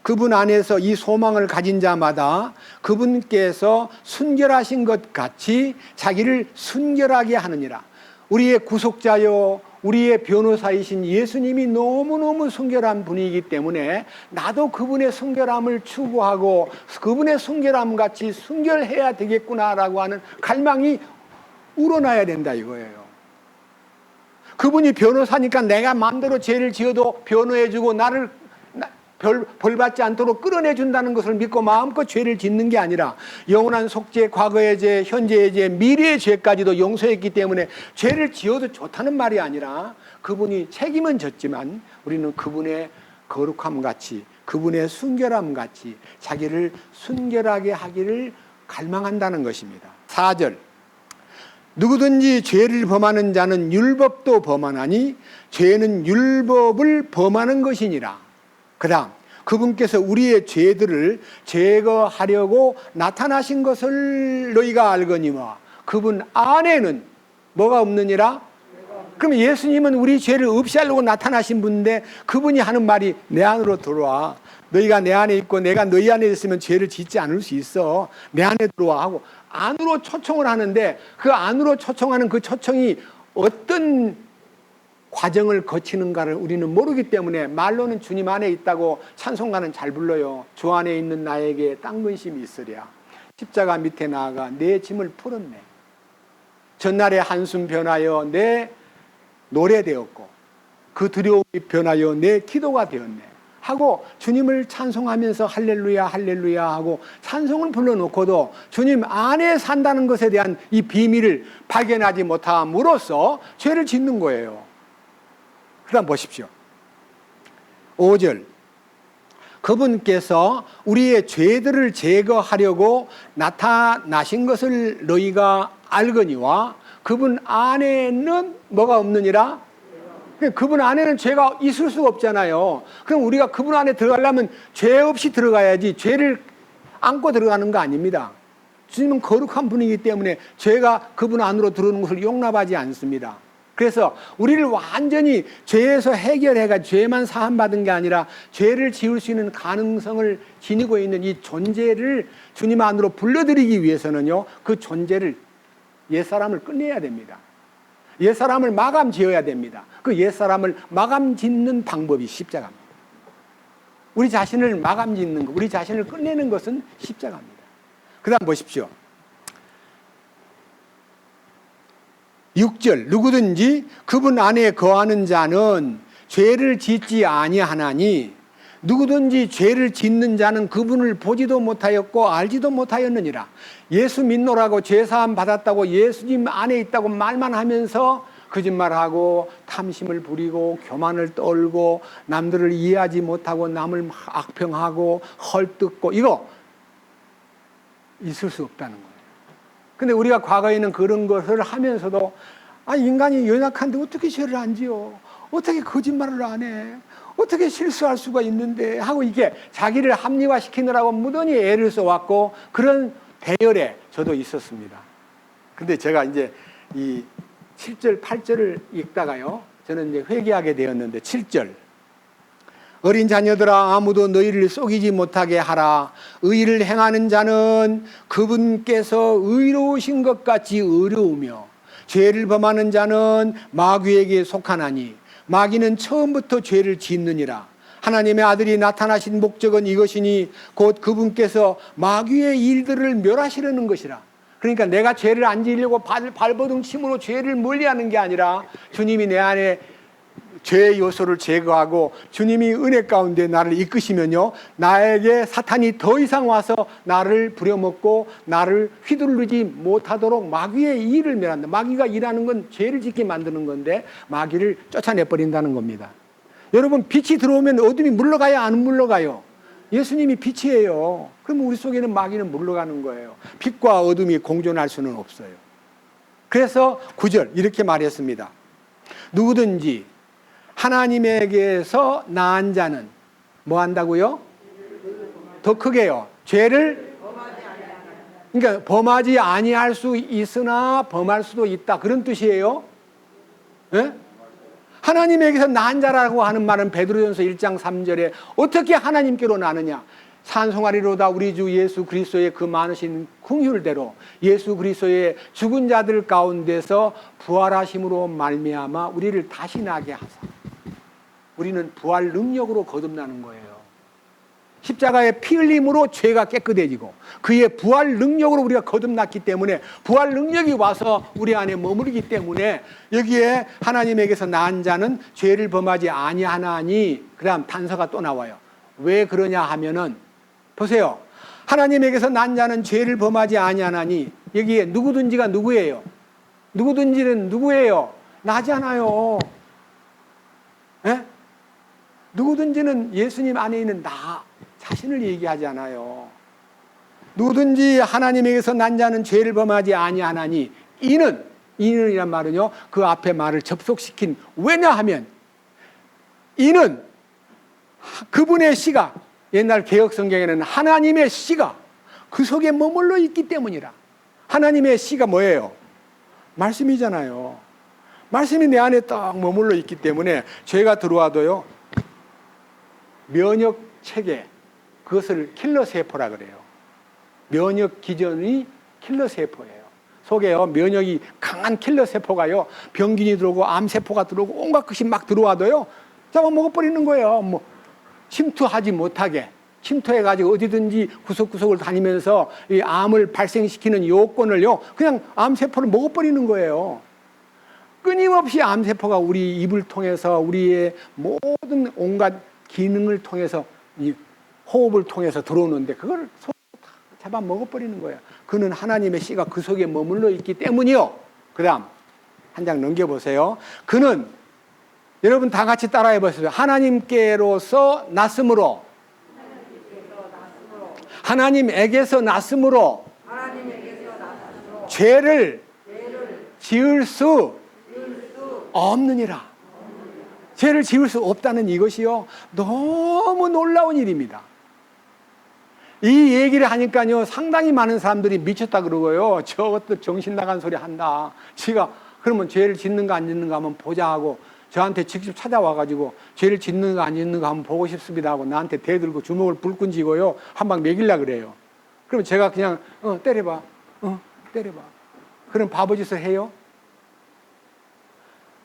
그분 안에서 이 소망을 가진 자마다 그분께서 순결하신 것 같이 자기를 순결하게 하느니라. 우리의 구속자요 우리의 변호사이신 예수님이 너무너무 순결한 분이기 때문에 나도 그분의 순결함을 추구하고 그분의 순결함 같이 순결해야 되겠구나라고 하는 갈망이 우러나야 된다 이거예요. 그분이 변호사니까 내가 마음대로 죄를 지어도 변호해주고 나를 벌 받지 않도록 끌어내준다는 것을 믿고 마음껏 죄를 짓는 게 아니라 영원한 속죄, 과거의 죄, 현재의 죄, 미래의 죄까지도 용서했기 때문에 죄를 지어도 좋다는 말이 아니라 그분이 책임은 졌지만 우리는 그분의 거룩함 같이 그분의 순결함 같이 자기를 순결하게 하기를 갈망한다는 것입니다. 4절. 누구든지 죄를 범하는 자는 율법도 범하나니 죄는 율법을 범하는 것이니라. 그 다음 그분께서 우리의 죄들을 제거하려고 나타나신 것을 너희가 알거니와 그분 안에는 뭐가 없느니라? 그럼 예수님은 우리 죄를 없이 하려고 나타나신 분인데 그분이 하는 말이 내 안으로 들어와. 너희가 내 안에 있고 내가 너희 안에 있으면 죄를 짓지 않을 수 있어. 내 안에 들어와 하고 안으로 초청을 하는데 그 안으로 초청하는 그 초청이 어떤 과정을 거치는가를 우리는 모르기 때문에 말로는 주님 안에 있다고 찬송가는 잘 불러요. 주 안에 있는 나에게 딴 근심이 있으랴. 십자가 밑에 나아가 내 짐을 풀었네. 전날의 한숨 변하여 내 노래 되었고 그 두려움이 변하여 내 기도가 되었네 하고 주님을 찬송하면서 할렐루야 할렐루야 하고 찬송을 불러놓고도 주님 안에 산다는 것에 대한 이 비밀을 발견하지 못함으로써 죄를 짓는 거예요. 그 다음 보십시오. 5절. 그분께서 우리의 죄들을 제거하려고 나타나신 것을 너희가 알거니와 그분 안에는 뭐가 없느니라? 그분 안에는 죄가 있을 수가 없잖아요. 그럼 우리가 그분 안에 들어가려면 죄 없이 들어가야지 죄를 안고 들어가는 거 아닙니다. 주님은 거룩한 분이기 때문에 죄가 그분 안으로 들어오는 것을 용납하지 않습니다. 그래서 우리를 완전히 죄에서 해결해가 죄만 사함받은 게 아니라 죄를 지을 수 있는 가능성을 지니고 있는 이 존재를 주님 안으로 불러들이기 위해서는요, 그 존재를 옛사람을 끝내야 됩니다. 옛사람을 마감 지어야 됩니다. 그 옛사람을 마감 짓는 방법이 십자가입니다. 우리 자신을 마감 짓는 것, 우리 자신을 끝내는 것은 십자가입니다. 그 다음 보십시오. 6절. 누구든지 그분 안에 거하는 자는 죄를 짓지 아니하나니 누구든지 죄를 짓는 자는 그분을 보지도 못하였고 알지도 못하였느니라. 예수 믿노라고 죄사함 받았다고 예수님 안에 있다고 말만 하면서 거짓말하고 탐심을 부리고 교만을 떨고 남들을 이해하지 못하고 남을 악평하고 헐뜯고 이거 있을 수 없다는 거예요. 근데 우리가 과거에는 그런 것을 하면서도 인간이 연약한데 어떻게 죄를 안 지어? 어떻게 거짓말을 안 해? 어떻게 실수할 수가 있는데? 하고 이게 자기를 합리화시키느라고 무던히 애를 써왔고 그런 대열에 저도 있었습니다. 근데 제가 이제 이 7절, 8절을 읽다가요, 저는 이제 회개하게 되었는데 7절. 어린 자녀들아 아무도 너희를 속이지 못하게 하라. 의를 행하는 자는 그분께서 의로우신 것 같이 의로우며 죄를 범하는 자는 마귀에게 속하나니 마귀는 처음부터 죄를 짓느니라. 하나님의 아들이 나타나신 목적은 이것이니 곧 그분께서 마귀의 일들을 멸하시려는 것이라. 그러니까 내가 죄를 안 지으려고 발버둥 침으로 죄를 멀리하는 게 아니라 주님이 내 안에 죄의 요소를 제거하고 주님이 은혜 가운데 나를 이끄시면요, 나에게 사탄이 더 이상 와서 나를 부려먹고 나를 휘두르지 못하도록 마귀의 일을 멸한다. 마귀가 일하는 건 죄를 짓게 만드는 건데 마귀를 쫓아내버린다는 겁니다. 여러분, 빛이 들어오면 어둠이 물러가요? 안 물러가요? 예수님이 빛이에요. 그럼 우리 속에는 마귀는 물러가는 거예요. 빛과 어둠이 공존할 수는 없어요. 그래서 9절 이렇게 말했습니다. 누구든지 하나님에게서 낳은 자는 뭐 한다고요? 더 크게요. 죄를 그러니까 범하지 아니할 수 있으나 범할 수도 있다. 그런 뜻이에요. 네? 하나님에게서 낳은 자라고 하는 말은 베드로전서 1장 3절에 어떻게 하나님께로 나느냐? 찬송하리로다 우리 주 예수 그리스도의 그 많으신 긍휼대로 예수 그리스도의 죽은 자들 가운데서 부활하심으로 말미암아 우리를 다시 나게 하사. 우리는 부활 능력으로 거듭나는 거예요. 십자가의 피 흘림으로 죄가 깨끗해지고 그의 부활 능력으로 우리가 거듭났기 때문에 부활 능력이 와서 우리 안에 머무르기 때문에 여기에 하나님에게서 낳은 자는 죄를 범하지 아니하나니 그다음 단서가 또 나와요. 왜 그러냐 하면은 보세요. 하나님에게서 난 자는 죄를 범하지 아니하나니 여기에 누구든지가 누구예요? 누구든지는 누구예요? 나잖아요. 예? 누구든지는 예수님 안에 있는 나 자신을 얘기하잖아요. 누구든지 하나님에게서 난 자는 죄를 범하지 아니하나니 이는이란 말은요 그 앞에 말을 접속시킨 왜냐하면 이는 그분의 씨가 옛날 개혁성경에는 하나님의 씨가 그 속에 머물러 있기 때문이라. 하나님의 씨가 뭐예요? 말씀이잖아요. 말씀이 내 안에 딱 머물러 있기 때문에 죄가 들어와도요 면역 체계 그것을 킬러 세포라 그래요. 면역 기전이 킬러 세포예요. 속에요 면역이 강한 킬러 세포가요 병균이 들어오고 암세포가 들어오고 온갖 것이 막 들어와도요 잡아 먹어버리는 거예요. 뭐 침투하지 못하게 침투해가지고 어디든지 구석구석을 다니면서 이 암을 발생시키는 요건을요 그냥 암세포를 먹어버리는 거예요. 끊임없이 암세포가 우리 입을 통해서 우리의 모든 온갖 기능을 통해서 이 호흡을 통해서 들어오는데 그걸 잡아 먹어버리는 거예요. 그는 하나님의 씨가 그 속에 머물러 있기 때문이요. 그 다음 한 장 넘겨보세요. 그는 여러분 다 같이 따라해 보세요. 하나님께로서 났으므로 하나님에게서 났으므로 죄를 지을 수 없느니라. 죄를 지을 수 없다는 이것이요 너무 놀라운 일입니다. 이 얘기를 하니까요 상당히 많은 사람들이 미쳤다 그러고요 저것도 정신 나간 소리 한다. 지가 그러면 죄를 짓는가 안 짓는가 한번 보자 하고 저한테 직접 찾아와가지고 죄를 짓는가 안 짓는가 한번 보고 싶습니다 하고 나한테 대들고 주먹을 불끈 쥐고요 한 방 먹이려고 그래요. 그럼 제가 그냥 때려봐 때려봐. 그럼 바보짓을 해요?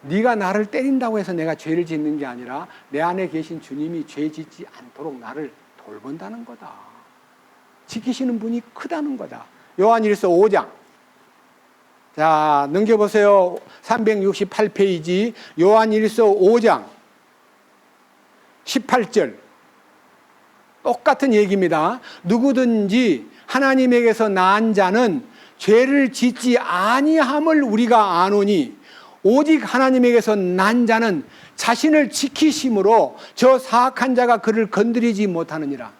네가 나를 때린다고 해서 내가 죄를 짓는 게 아니라 내 안에 계신 주님이 죄 짓지 않도록 나를 돌본다는 거다. 지키시는 분이 크다는 거다. 요한일서 5장 자 넘겨보세요. 368페이지 요한일서 5장 18절 똑같은 얘기입니다. 누구든지 하나님에게서 낳은 자는 죄를 짓지 아니함을 우리가 아노니 오직 하나님에게서 난 자는 자신을 지키심으로 저 사악한 자가 그를 건드리지 못하느니라.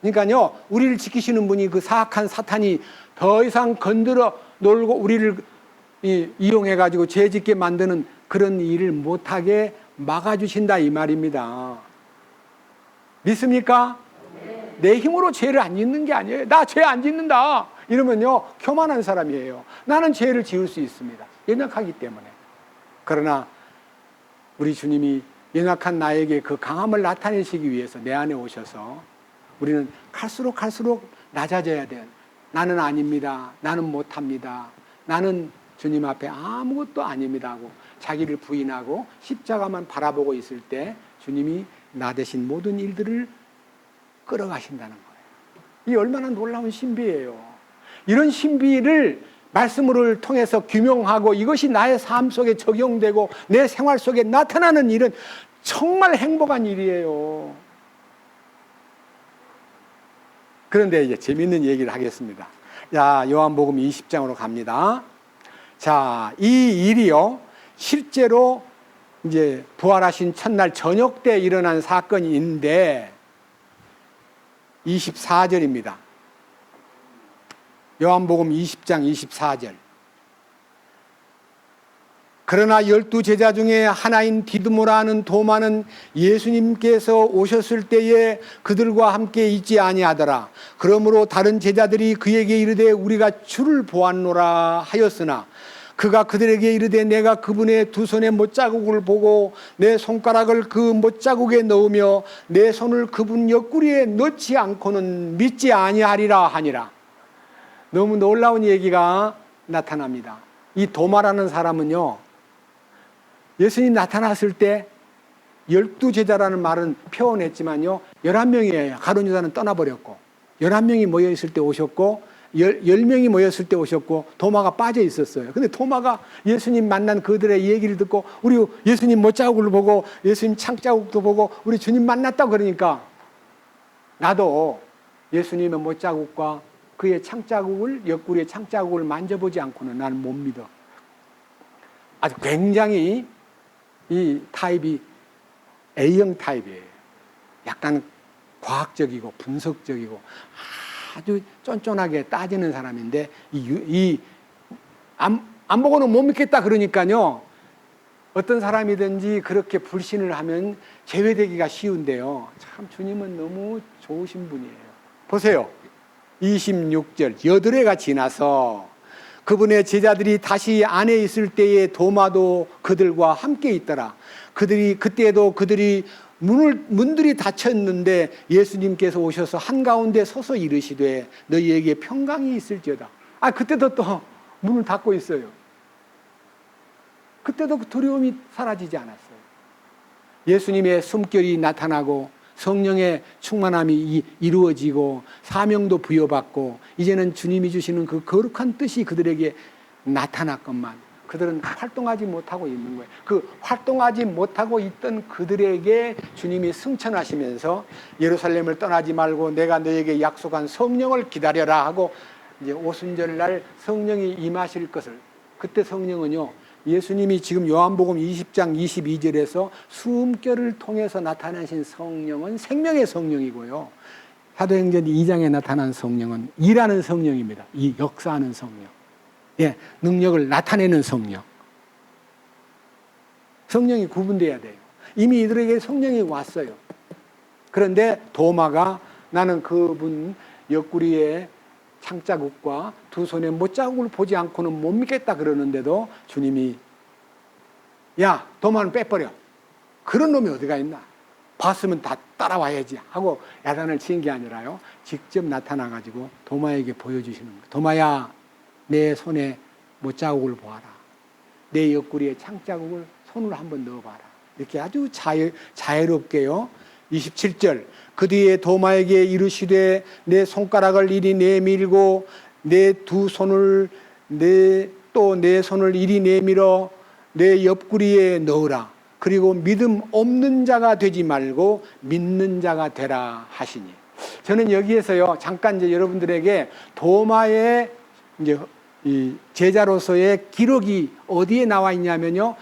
그러니까요 우리를 지키시는 분이 그 사악한 사탄이 더 이상 건드려 놀고 우리를 이용해 가지고 죄 짓게 만드는 그런 일을 못하게 막아주신다 이 말입니다. 믿습니까? 네. 내 힘으로 죄를 안 짓는 게 아니에요. 나 죄 안 짓는다 이러면요 교만한 사람이에요. 나는 죄를 지을 수 있습니다. 연약하기 때문에. 그러나 우리 주님이 연약한 나에게 그 강함을 나타내시기 위해서 내 안에 오셔서 우리는 갈수록 낮아져야 돼요. 나는 아닙니다. 나는 못합니다. 나는 주님 앞에 아무것도 아닙니다 하고 자기를 부인하고 십자가만 바라보고 있을 때 주님이 나 대신 모든 일들을 끌어가신다는 거예요. 이 얼마나 놀라운 신비예요. 이런 신비를 말씀을 통해서 규명하고 이것이 나의 삶 속에 적용되고 내 생활 속에 나타나는 일은 정말 행복한 일이에요. 그런데 이제 재밌는 얘기를 하겠습니다. 자, 요한복음 20장으로 갑니다. 자, 이 일이요, 실제로 이제 부활하신 첫날 저녁 때 일어난 사건인데 24절입니다. 요한복음 20장 24절. 그러나 12제자 중에 하나인 디두모라 하는 도마는 예수님께서 오셨을 때에 그들과 함께 있지 아니하더라. 그러므로 다른 제자들이 그에게 이르되 우리가 주를 보았노라 하였으나 그가 그들에게 이르되 내가 그분의 두 손의 못자국을 보고 내 손가락을 그 못자국에 넣으며 내 손을 그분 옆구리에 넣지 않고는 믿지 아니하리라 하니라. 너무 놀라운 얘기가 나타납니다. 이 도마라는 사람은요, 예수님 나타났을 때 12제자라는 말은 표현했지만요, 11명이에요. 가룟 유다는 떠나버렸고 11명이 모여있을 때 오셨고 10명이 모였을 때 오셨고 도마가 빠져 있었어요. 근데 도마가 예수님 만난 그들의 얘기를 듣고 우리 예수님 못자국을 보고 예수님 창자국도 보고 우리 주님 만났다고 그러니까 나도 예수님의 못자국과 그의 창자국을, 옆구리의 창자국을 만져보지 않고는 나는 못 믿어. 아주 굉장히 이 타입이 A형 타입이에요. 약간 과학적이고 분석적이고 아주 쫀쫀하게 따지는 사람인데 안 보고는 못 믿겠다 그러니까요, 어떤 사람이든지 그렇게 불신을 하면 제외되기가 쉬운데요, 참 주님은 너무 좋으신 분이에요. 보세요, 26절 여드레가 지나서 그분의 제자들이 다시 안에 있을 때에 도마도 그들과 함께 있더라. 그때도 그들이 문들이 닫혔는데 예수님께서 오셔서 한가운데 서서 이르시되 너희에게 평강이 있을지어다. 그때도 또 문을 닫고 있어요. 그때도 그 두려움이 사라지지 않았어요. 예수님의 숨결이 나타나고 성령의 충만함이 이루어지고 사명도 부여받고 이제는 주님이 주시는 그 거룩한 뜻이 그들에게 나타났건만 그들은 활동하지 못하고 있는 거예요. 그 활동하지 못하고 있던 그들에게 주님이 승천하시면서 예루살렘을 떠나지 말고 내가 너에게 약속한 성령을 기다려라 하고 이제 오순절날 성령이 임하실 것을, 그때 성령은요, 예수님이 지금 요한복음 20장 22절에서 숨결을 통해서 나타나신 성령은 생명의 성령이고요, 사도행전 2장에 나타난 성령은 일하는 성령입니다. 이 역사하는 성령, 능력을 나타내는 성령. 성령이 구분돼야 돼요. 이미 이들에게 성령이 왔어요. 그런데 도마가 나는 그분 옆구리에 창자국과 두 손에 못자국을 보지 않고는 못 믿겠다 그러는데도 주님이 야, 도마는 빼버려. 그런 놈이 어디가 있나? 봤으면 다 따라와야지 하고 야단을 치는 게 아니라요, 직접 나타나가지고 도마에게 보여주시는 거예요. 도마야, 내 손에 못자국을 보아라. 내 옆구리에 창자국을 손으로 한번 넣어봐라. 이렇게 아주 자유롭게요. 27절 그 뒤에 도마에게 이르시되 내 손가락을 이리 내밀고 내 두 손을 내 손을 이리 내밀어 내 옆구리에 넣으라. 그리고 믿음 없는 자가 되지 말고 믿는 자가 되라 하시니. 저는 여기에서요, 잠깐 이제 여러분들에게 도마의 이제 이 제자로서의 기록이 어디에 나와 있냐면요,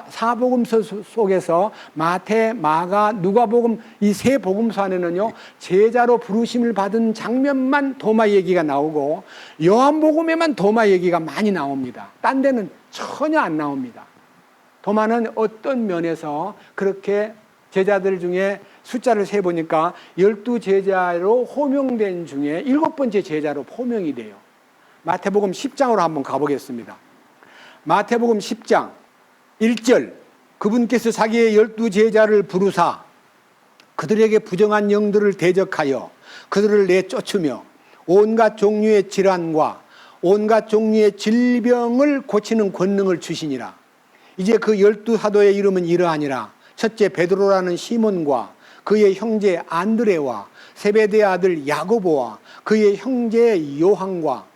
사복음서 속에서 마태, 마가, 누가복음 이 세 복음서 안에는요 제자로 부르심을 받은 장면만 도마 얘기가 나오고 요한복음에만 도마 얘기가 많이 나옵니다. 딴 데는 전혀 안 나옵니다. 도마는 어떤 면에서 그렇게 제자들 중에 숫자를 세보니까 12제자로 호명된 중에 7번째 제자로 호명이 돼요. 마태복음 10장으로 한번 가보겠습니다. 마태복음 10장 1절 그분께서 자기의 12제자를 부르사 그들에게 부정한 영들을 대적하여 그들을 내쫓으며 온갖 종류의 질환과 온갖 종류의 질병을 고치는 권능을 주시니라. 이제 그 12사도의 이름은 이러하니라. 첫째 베드로라는 시몬과 그의 형제 안드레와 세베대의 아들 야고보와 그의 형제 요한과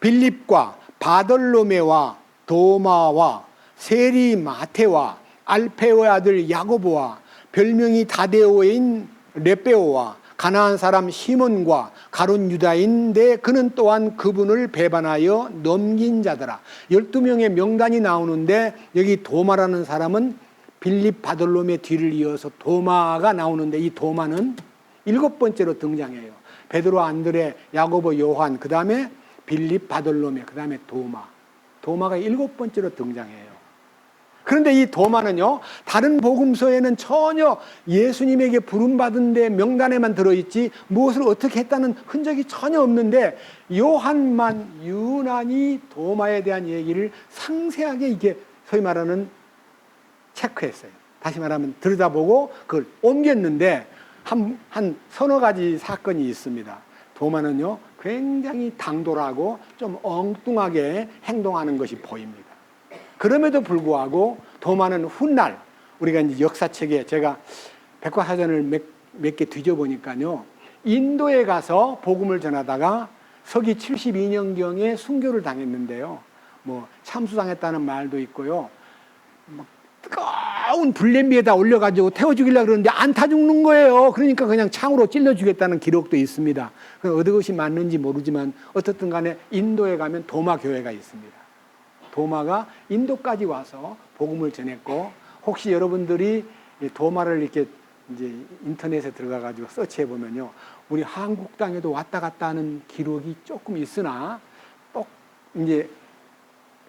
빌립과 바돌로메와 도마와 세리 마테와 알페오의 아들 야고보와 별명이 다데오인 레베오와 가나안 사람 시몬과 가룟 유다인데 그는 또한 그분을 배반하여 넘긴 자더라. 12명의 명단이 나오는데 여기 도마라는 사람은 빌립 바돌로메 뒤를 이어서 도마가 나오는데 이 도마는 7번째로 등장해요. 베드로, 안드레, 야고보, 요한, 그 다음에 빌립, 바돌로메, 그 다음에 도마. 도마가 7번째로 등장해요. 그런데 이 도마는요, 다른 복음서에는 전혀 예수님에게 부름받은 데 명단에만 들어있지 무엇을 어떻게 했다는 흔적이 전혀 없는데 요한만 유난히 도마에 대한 얘기를 상세하게 이게 소위 말하는 체크했어요. 다시 말하면 들여다보고 그걸 옮겼는데 한 서너 가지 사건이 있습니다. 도마는요, 굉장히 당돌하고 좀 엉뚱하게 행동하는 것이 보입니다. 그럼에도 불구하고 도마는 훗날 우리가 이제 역사책에 제가 백과사전을 몇 개 뒤져보니까요, 인도에 가서 복음을 전하다가 서기 72년경에 순교를 당했는데요. 뭐 참수당했다는 말도 있고요. 막 뜨거운 불냄비에다 올려가지고 태워 죽이려고 그러는데 안 타 죽는 거예요. 그러니까 그냥 창으로 찔러 주겠다는 기록도 있습니다. 어느 것이 맞는지 모르지만 어떻든 간에 인도에 가면 도마 교회가 있습니다. 도마가 인도까지 와서 복음을 전했고, 혹시 여러분들이 도마를 이렇게 이제 인터넷에 들어가가지고 서치해 보면요, 우리 한국 땅에도 왔다 갔다 하는 기록이 조금 있으나, 꼭 이제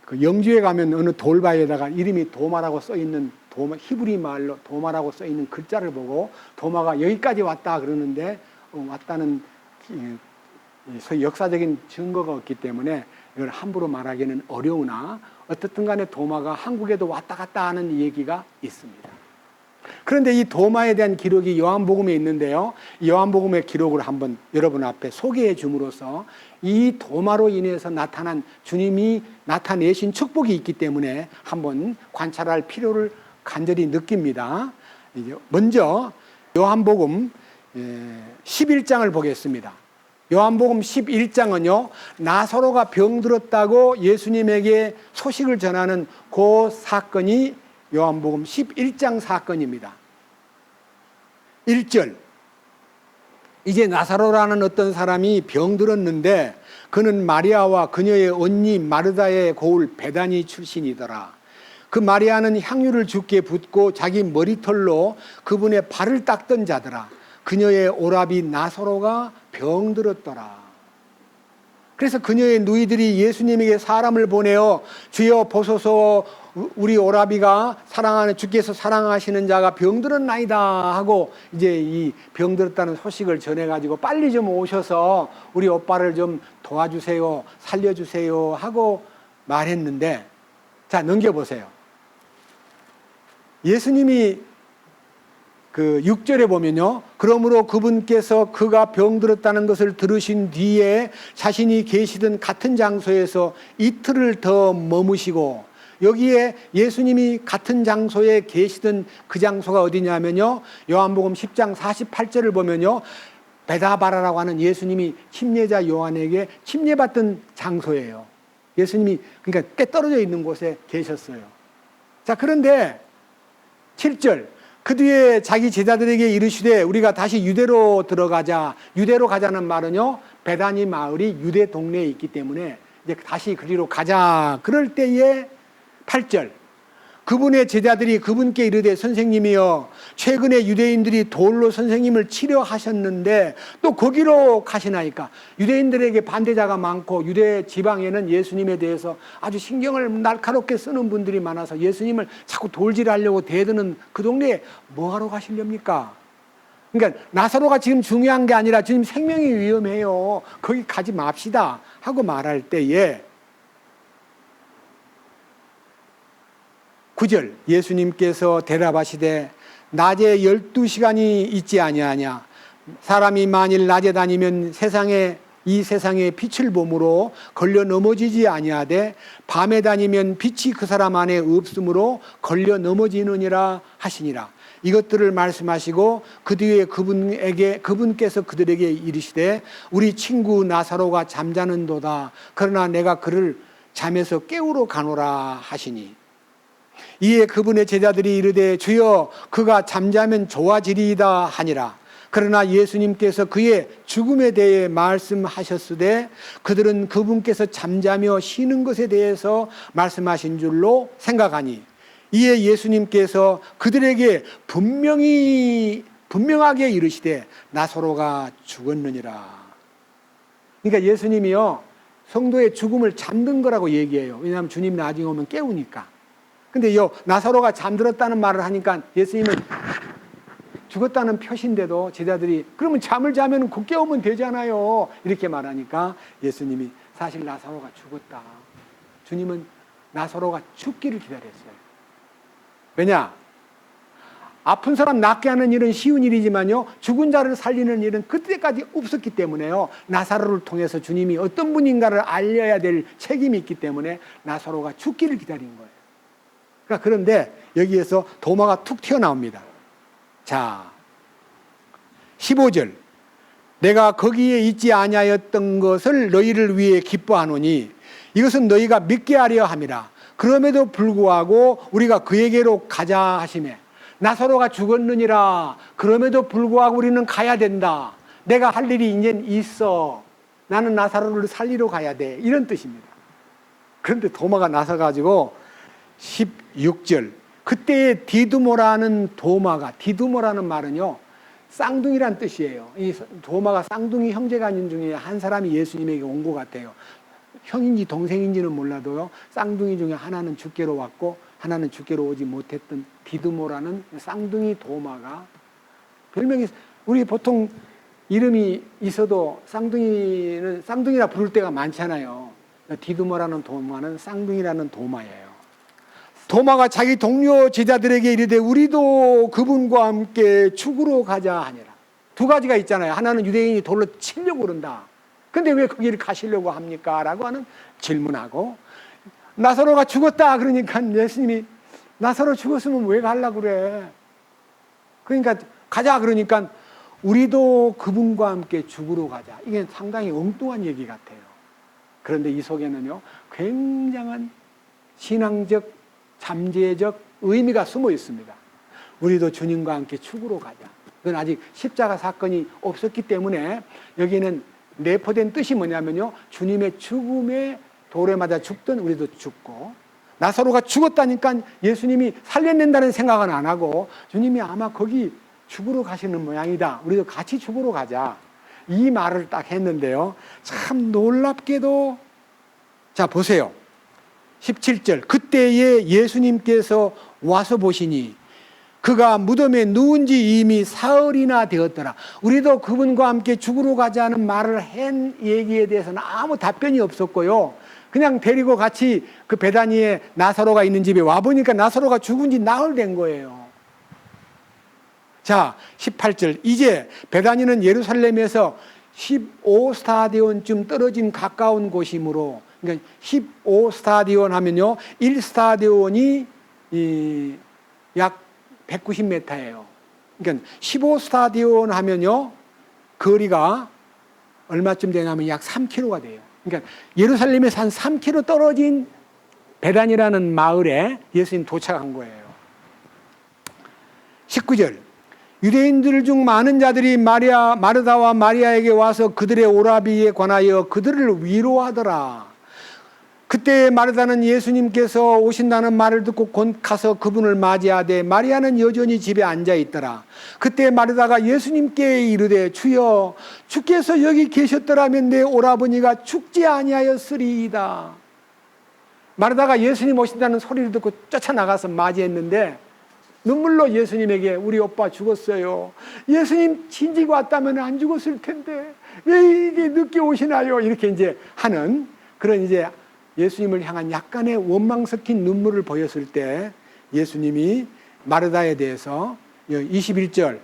그 영주에 가면 어느 돌바위에다가 이름이 도마라고 써 있는 도마, 히브리 말로 도마라고 써 있는 글자를 보고 도마가 여기까지 왔다 그러는데 왔다는 역사적인 증거가 없기 때문에 이걸 함부로 말하기는 어려우나 어떻든 간에 도마가 한국에도 왔다 갔다 하는 얘기가 있습니다. 그런데 이 도마에 대한 기록이 요한복음에 있는데요, 요한복음의 기록을 한번 여러분 앞에 소개해 줌으로써 이 도마로 인해서 나타난 주님이 나타내신 축복이 있기 때문에 한번 관찰할 필요를 간절히 느낍니다. 먼저 요한복음 11장을 보겠습니다. 요한복음 11장은요, 나사로가 병들었다고 예수님에게 소식을 전하는 그 사건이 요한복음 11장 사건입니다. 1절, 이제 나사로라는 어떤 사람이 병들었는데 그는 마리아와 그녀의 언니 마르다의 고을 베다니 출신이더라. 그 마리아는 향유를 주께 붓고 자기 머리털로 그분의 발을 닦던 자더라. 그녀의 오라비 나사로가 병들었더라. 그래서 그녀의 누이들이 예수님에게 사람을 보내어 주여 보소서, 우리 오라비가 사랑하는 주께서 사랑하시는 자가 병들었나이다 하고 이제 이 병들었다는 소식을 전해가지고 빨리 좀 오셔서 우리 오빠를 좀 도와주세요, 살려주세요 하고 말했는데, 자 넘겨보세요. 예수님이 그 6절에 보면요, 그러므로 그분께서 그가 병들었다는 것을 들으신 뒤에 자신이 계시던 같은 장소에서 이틀을 더 머무시고, 여기에 예수님이 같은 장소에 계시던 그 장소가 어디냐면요, 요한복음 10장 48절을 보면요, 베다바라라고 하는 예수님이 침례자 요한에게 침례받던 장소예요. 예수님이 그러니까 꽤 떨어져 있는 곳에 계셨어요. 자, 그런데 7절, 그 뒤에 자기 제자들에게 이르시되 우리가 다시 유대로 들어가자. 유대로 가자는 말은요, 베다니 마을이 유대 동네에 있기 때문에 이제 다시 그리로 가자. 그럴 때에 8절, 그분의 제자들이 그분께 이르되 선생님이여, 최근에 유대인들이 돌로 선생님을 치려 하셨는데 또 거기로 가시나이까. 유대인들에게 반대자가 많고 유대 지방에는 예수님에 대해서 아주 신경을 날카롭게 쓰는 분들이 많아서 예수님을 자꾸 돌질하려고 대드는 그 동네에 뭐하러 가시렵니까? 그러니까 나사로가 지금 중요한 게 아니라 지금 생명이 위험해요, 거기 가지 맙시다 하고 말할 때에 9절, 예수님께서 대답하시되 낮에 12시간이 있지 아니하냐. 사람이 만일 낮에 다니면 이 세상에 빛을 보므로 걸려 넘어지지 아니하되 밤에 다니면 빛이 그 사람 안에 없으므로 걸려 넘어지느니라 하시니라. 이것들을 말씀하시고 그 뒤에 그분께서 그들에게 이르시되 우리 친구 나사로가 잠자는도다. 그러나 내가 그를 잠에서 깨우러 가노라 하시니, 이에 그분의 제자들이 이르되 주여 그가 잠자면 좋아지리이다 하니라. 그러나 예수님께서 그의 죽음에 대해 말씀하셨으되 그들은 그분께서 잠자며 쉬는 것에 대해서 말씀하신 줄로 생각하니, 이에 예수님께서 그들에게 분명하게 이르시되 나사로가 죽었느니라. 그러니까 예수님이요, 성도의 죽음을 잠든 거라고 얘기해요. 왜냐하면 주님 나중에 오면 깨우니까. 근데 나사로가 잠들었다는 말을 하니까 예수님은 죽었다는 표시인데도 제자들이 그러면 잠을 자면 곧 깨우면 되잖아요. 이렇게 말하니까 예수님이 사실 나사로가 죽었다. 주님은 나사로가 죽기를 기다렸어요. 왜냐? 아픈 사람 낫게 하는 일은 쉬운 일이지만요, 죽은 자를 살리는 일은 그때까지 없었기 때문에요, 나사로를 통해서 주님이 어떤 분인가를 알려야 될 책임이 있기 때문에 나사로가 죽기를 기다린 거예요. 그러니까 그런데 여기에서 도마가 툭 튀어나옵니다. 자, 15절. 내가 거기에 있지 아니하였던 것을 너희를 위해 기뻐하노니 이것은 너희가 믿게 하려 함이라. 그럼에도 불구하고 우리가 그에게로 가자 하시매, 나사로가 죽었느니라. 그럼에도 불구하고 우리는 가야 된다. 내가 할 일이 이제 있어. 나는 나사로를 살리러 가야 돼. 이런 뜻입니다. 그런데 도마가 나서가지고 16절. 그때에 디두모라는 도마가, 디두모라는 말은요, 쌍둥이란 뜻이에요. 이 도마가 쌍둥이 형제간인 중에 한 사람이 예수님에게 온 것 같아요. 형인지 동생인지는 몰라도요, 쌍둥이 중에 하나는 주께로 왔고 하나는 주께로 오지 못했던 디두모라는 쌍둥이 도마가, 별명이, 우리 보통 이름이 있어도 쌍둥이는 쌍둥이라 부를 때가 많잖아요. 디두모라는 도마는 쌍둥이라는 도마예요. 도마가 자기 동료 제자들에게 이르되 우리도 그분과 함께 죽으러 가자 하니라. 두 가지가 있잖아요. 하나는 유대인이 돌로 치려고 그런다. 근데 왜 거기를 가시려고 합니까? 라고 하는 질문하고, 나사로가 죽었다 그러니까 예수님이 나사로 죽었으면 왜 가려고 그래? 그러니까 가자 그러니까 우리도 그분과 함께 죽으러 가자. 이게 상당히 엉뚱한 얘기 같아요. 그런데 이 속에는요, 굉장한 신앙적, 잠재적 의미가 숨어 있습니다. 우리도 주님과 함께 죽으러 가자. 그건 아직 십자가 사건이 없었기 때문에 여기는 내포된 뜻이 뭐냐면요, 주님의 죽음에 돌에 맞아 죽던 우리도 죽고, 나사로가 죽었다니까 예수님이 살려낸다는 생각은 안 하고 주님이 아마 거기 죽으러 가시는 모양이다. 우리도 같이 죽으러 가자. 이 말을 딱 했는데요, 참 놀랍게도, 자 보세요. 17절. 그때에 예수님께서 와서 보시니 그가 무덤에 누운 지 이미 사흘이나 되었더라. 우리도 그분과 함께 죽으러 가자는 말을 한 얘기에 대해서는 아무 답변이 없었고요, 그냥 데리고 같이 그 베다니에 나사로가 있는 집에 와보니까 나사로가 죽은 지 나흘 된 거예요. 자, 18절. 이제 베다니는 예루살렘에서 15스타디온쯤 떨어진 가까운 곳이므로, 그러니까 15스타디온 하면요, 1스타디온이 약 190m예요. 그러니까 15스타디온 하면요, 거리가 얼마쯤 되냐면 약 3km가 돼요. 그러니까 예루살렘에서 한 3km 떨어진 베단이라는 마을에 예수님 도착한 거예요. 19절. 유대인들 중 많은 자들이 마르다와 마리아에게 와서 그들의 오라비에 관하여 그들을 위로하더라. 그때 마르다는 예수님께서 오신다는 말을 듣고 곧 가서 그분을 맞이하되 마리아는 여전히 집에 앉아 있더라. 그때 마르다가 예수님께 이르되 주여, 주께서 여기 계셨더라면 내 오라버니가 죽지 아니하였으리이다. 마르다가 예수님 오신다는 소리를 듣고 쫓아나가서 맞이했는데 눈물로 예수님에게 우리 오빠 죽었어요. 예수님 진즉 왔다면 안 죽었을 텐데 왜 이게 늦게 오시나요? 이렇게 이제 하는 그런 이제 예수님을 향한 약간의 원망 섞인 눈물을 보였을 때 예수님이 마르다에 대해서 21절.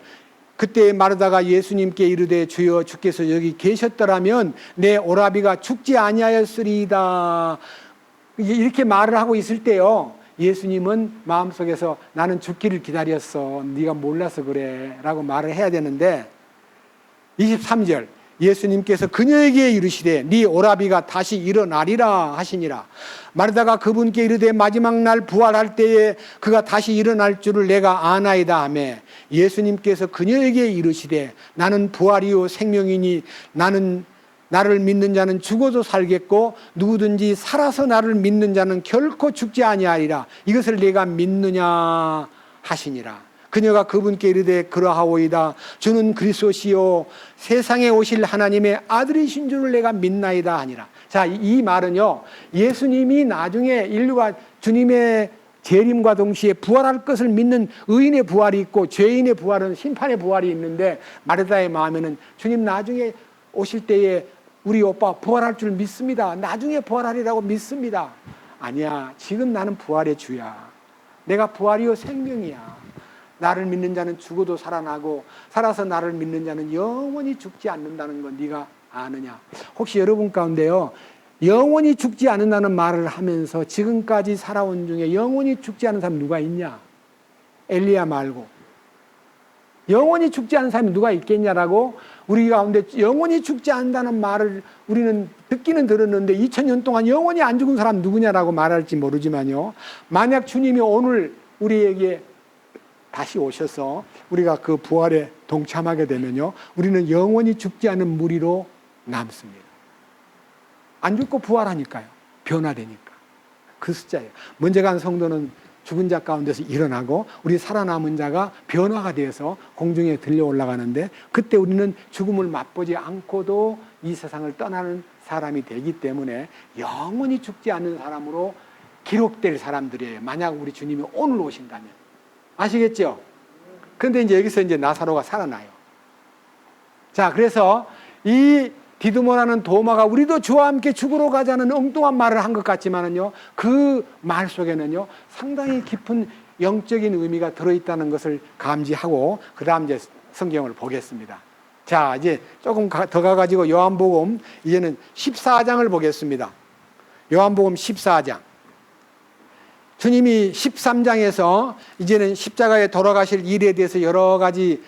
그때 마르다가 예수님께 이르되 주여, 주께서 여기 계셨더라면 내 오라비가 죽지 아니하였으리이다. 이렇게 말을 하고 있을 때요, 예수님은 마음속에서 나는 죽기를 기다렸어, 네가 몰라서 그래 라고 말을 해야 되는데, 23절. 예수님께서 그녀에게 이르시되 네 오라비가 다시 일어나리라 하시니라. 마르다가 그분께 이르되 마지막 날 부활할 때에 그가 다시 일어날 줄을 내가 아나이다 하매 예수님께서 그녀에게 이르시되 나는 부활이요 생명이니 나를 믿는 자는 죽어도 살겠고 누구든지 살아서 나를 믿는 자는 결코 죽지 아니하리라. 이것을 내가 믿느냐 하시니라. 그녀가 그분께 이르되 그러하오이다. 주는 그리스도시요 세상에 오실 하나님의 아들이신 줄을 내가 믿나이다 하니라. 자, 이 말은요, 예수님이 나중에 인류가 주님의 재림과 동시에 부활할 것을 믿는 의인의 부활이 있고 죄인의 부활은 심판의 부활이 있는데 마르다의 마음에는 주님 나중에 오실 때에 우리 오빠 부활할 줄 믿습니다. 나중에 부활하리라고 믿습니다. 아니야, 지금 나는 부활의 주야. 내가 부활이요 생명이야. 나를 믿는 자는 죽어도 살아나고 살아서 나를 믿는 자는 영원히 죽지 않는다는 건 네가 아느냐. 혹시 여러분 가운데요, 영원히 죽지 않는다는 말을 하면서 지금까지 살아온 중에 영원히 죽지 않은 사람 누가 있냐? 엘리야 말고. 영원히 죽지 않은 사람이 누가 있겠냐라고 우리 가운데 영원히 죽지 않는다는 말을 우리는 듣기는 들었는데 2000년 동안 영원히 안 죽은 사람 누구냐라고 말할지 모르지만요. 만약 주님이 오늘 우리에게 다시 오셔서 우리가 그 부활에 동참하게 되면요, 우리는 영원히 죽지 않은 무리로 남습니다. 안 죽고 부활하니까요. 변화되니까. 그 숫자예요. 먼저 간 성도는 죽은 자 가운데서 일어나고 우리 살아남은 자가 변화가 되어서 공중에 들려 올라가는데 그때 우리는 죽음을 맛보지 않고도 이 세상을 떠나는 사람이 되기 때문에 영원히 죽지 않는 사람으로 기록될 사람들이에요. 만약 우리 주님이 오늘 오신다면. 아시겠죠? 그런데 이제 여기서 이제 나사로가 살아나요. 자, 그래서 이 디두모라는 도마가 우리도 주와 함께 죽으러 가자는 엉뚱한 말을 한 것 같지만은요, 그 말 속에는요, 상당히 깊은 영적인 의미가 들어있다는 것을 감지하고, 그 다음 이제 성경을 보겠습니다. 자, 이제 조금 더 가가지고 요한복음, 이제는 14장을 보겠습니다. 요한복음 14장. 주님이 13장에서 이제는 십자가에 돌아가실 일에 대해서 여러 가지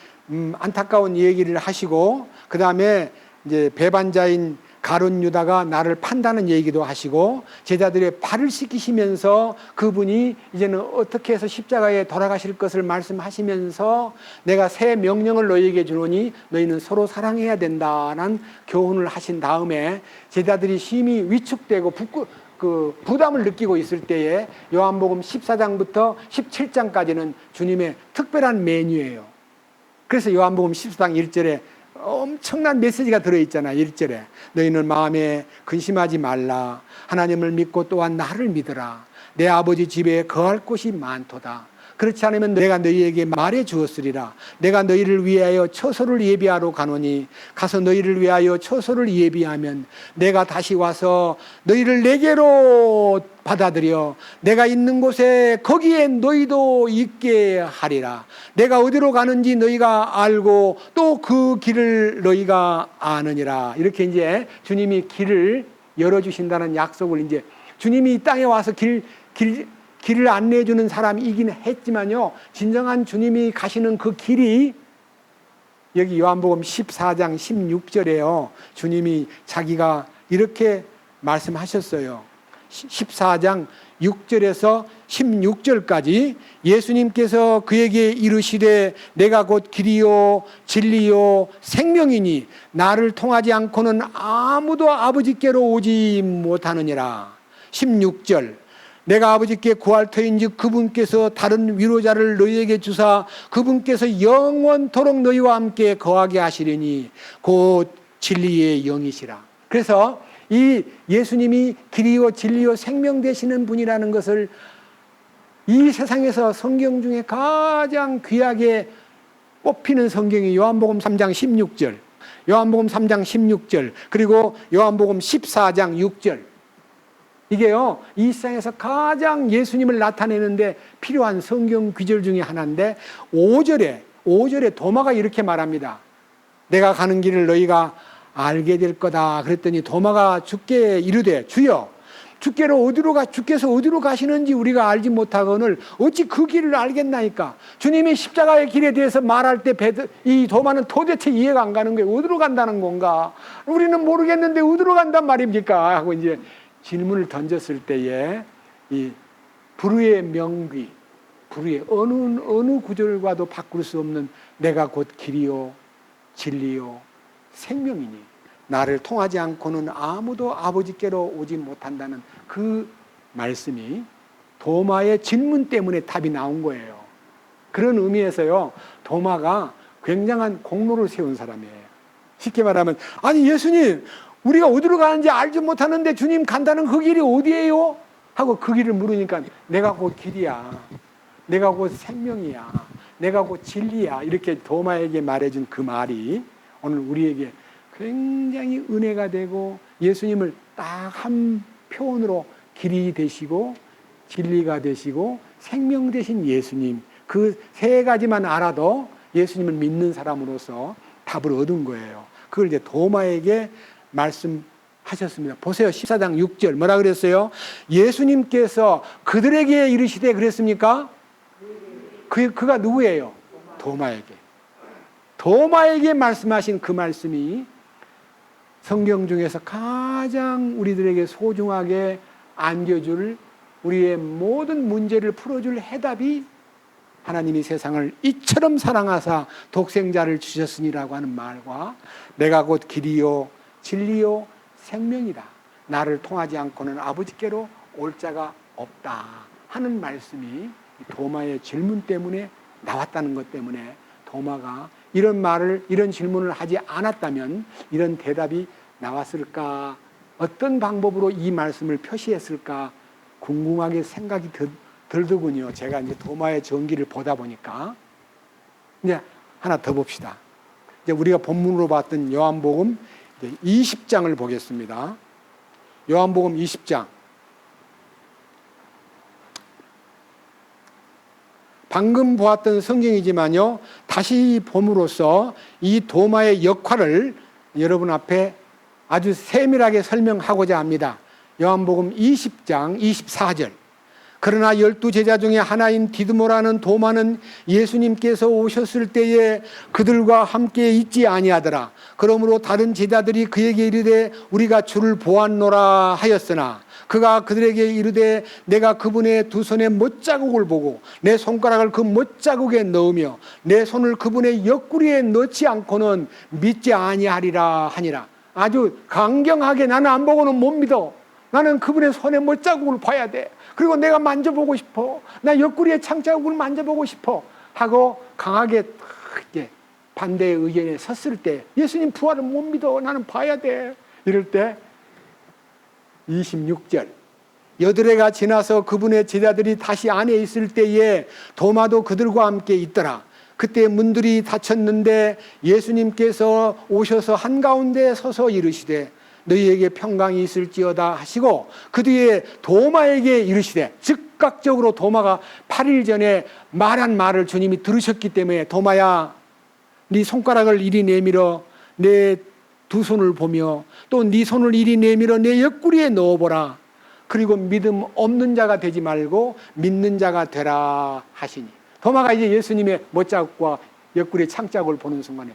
안타까운 얘기를 하시고, 그 다음에 이제 배반자인 가룟 유다가 나를 판다는 얘기도 하시고 제자들의 발을 씻기시면서 그분이 이제는 어떻게 해서 십자가에 돌아가실 것을 말씀하시면서 내가 새 명령을 너희에게 주노니 너희는 서로 사랑해야 된다는 교훈을 하신 다음에 제자들이 심히 위축되고 부담을 느끼고 있을 때에 요한복음 14장부터 17장까지는 주님의 특별한 메뉴예요. 그래서 요한복음 14장 1절에 엄청난 메시지가 들어있잖아. 1절에 너희는 마음에 근심하지 말라. 하나님을 믿고 또한 나를 믿으라. 내 아버지 집에 거할 곳이 많도다. 그렇지 않으면 내가 너희에게 말해 주었으리라. 내가 너희를 위하여 처소를 예비하러 가노니 가서 너희를 위하여 처소를 예비하면 내가 다시 와서 너희를 내게로 받아들여 내가 있는 곳에 거기에 너희도 있게 하리라. 내가 어디로 가는지 너희가 알고 또 그 길을 너희가 아느니라. 이렇게 이제 주님이 길을 열어주신다는 약속을 이제 주님이 이 땅에 와서 길을 안내해 주는 사람이긴 했지만요, 진정한 주님이 가시는 그 길이 여기 요한복음 14장 16절에요. 주님이 자기가 이렇게 말씀하셨어요. 14장 6절에서 16절까지 예수님께서 그에게 이르시되 내가 곧 길이요 진리요 생명이니 나를 통하지 않고는 아무도 아버지께로 오지 못하느니라. 16절 내가 아버지께 구할 터인즉 그분께서 다른 위로자를 너희에게 주사 그분께서 영원토록 너희와 함께 거하게 하시리니 곧 진리의 영이시라. 그래서 이 예수님이 길이요 진리요 생명 되시는 분이라는 것을 이 세상에서 성경 중에 가장 귀하게 뽑히는 성경이 요한복음 3장 16절, 요한복음 3장 16절, 그리고 요한복음 14장 6절. 이게요, 이 세상에서 가장 예수님을 나타내는데 필요한 성경 구절 중에 하나인데 5절에 도마가 이렇게 말합니다. 내가 가는 길을 너희가 알게 될 거다. 그랬더니 도마가 주께 이르되 주여 주께서 어디로 가시는지 우리가 알지 못하거늘 어찌 그 길을 알겠나이까. 주님이 십자가의 길에 대해서 말할 때 이 도마는 도대체 이해가 안 가는 거예요. 어디로 간다는 건가? 우리는 모르겠는데 어디로 간단 말입니까? 하고 이제 질문을 던졌을 때에 이 불의의 명귀, 불의의 어느 구절과도 바꿀 수 없는 내가 곧 길이요 진리요 생명이니 나를 통하지 않고는 아무도 아버지께로 오지 못한다는 그 말씀이 도마의 질문 때문에 답이 나온 거예요. 그런 의미에서요, 도마가 굉장한 공로를 세운 사람이에요. 쉽게 말하면 아니 예수님 우리가 어디로 가는지 알지 못하는데 주님 간다는 그 길이 어디예요? 하고 그 길을 물으니까 내가 곧 길이야, 내가 곧 생명이야, 내가 곧 진리야, 이렇게 도마에게 말해준 그 말이 오늘 우리에게 굉장히 은혜가 되고, 예수님을 딱 한 표현으로 길이 되시고 진리가 되시고 생명 되신 예수님, 그 세 가지만 알아도 예수님을 믿는 사람으로서 답을 얻은 거예요. 그걸 이제 도마에게 말씀하셨습니다. 보세요. 14장 6절 뭐라 그랬어요? 예수님께서 그들에게 이르시되 그랬습니까? 그가 누구예요? 도마에게. 도마에게 말씀하신 그 말씀이 성경 중에서 가장 우리들에게 소중하게 안겨줄, 우리의 모든 문제를 풀어줄 해답이 하나님이 세상을 이처럼 사랑하사 독생자를 주셨으니라고 하는 말과 내가 곧 길이요 진리요 생명이다, 나를 통하지 않고는 아버지께로 올 자가 없다 하는 말씀이 도마의 질문 때문에 나왔다는 것 때문에, 도마가 이런 말을, 이런 질문을 하지 않았다면 이런 대답이 나왔을까, 어떤 방법으로 이 말씀을 표시했을까 궁금하게 생각이 들더군요. 제가 이제 도마의 전기를 보다 보니까. 이제 하나 더 봅시다. 이제 우리가 본문으로 봤던 요한복음 20장을 보겠습니다. 요한복음 20장. 방금 보았던 성경이지만요, 다시 봄으로써 이 도마의 역할을 여러분 앞에 아주 세밀하게 설명하고자 합니다. 요한복음 20장 24절. 그러나 12 제자 중에 하나인 디드모라는 도마는 예수님께서 오셨을 때에 그들과 함께 있지 아니하더라. 그러므로 다른 제자들이 그에게 이르되 우리가 주를 보았노라 하였으나 그가 그들에게 이르되 내가 그분의 두 손의 못자국을 보고 내 손가락을 그 못자국에 넣으며 내 손을 그분의 옆구리에 넣지 않고는 믿지 아니하리라 하니라. 아주 강경하게, 나는 안 보고는 못 믿어, 나는 그분의 손의 못자국을 봐야 돼, 그리고 내가 만져보고 싶어, 나 옆구리의 창자국을 만져보고 싶어 하고 강하게 반대의 의견에 섰을 때, 예수님 부활을 못 믿어, 나는 봐야 돼, 이럴 때 26절. 여드레가 지나서 그분의 제자들이 다시 안에 있을 때에 도마도 그들과 함께 있더라. 그때 문들이 닫혔는데 예수님께서 오셔서 한가운데 서서 이르시되 너희에게 평강이 있을지어다 하시고 그 뒤에 도마에게 이르시되, 즉각적으로 도마가 8일 전에 말한 말을 주님이 들으셨기 때문에, 도마야 네 손가락을 이리 내밀어 내 두 손을 보며 또 네 손을 이리 내밀어 내 옆구리에 넣어보라. 그리고 믿음 없는 자가 되지 말고 믿는 자가 되라 하시니, 도마가 이제 예수님의 못자국과 옆구리의 창자국을 보는 순간에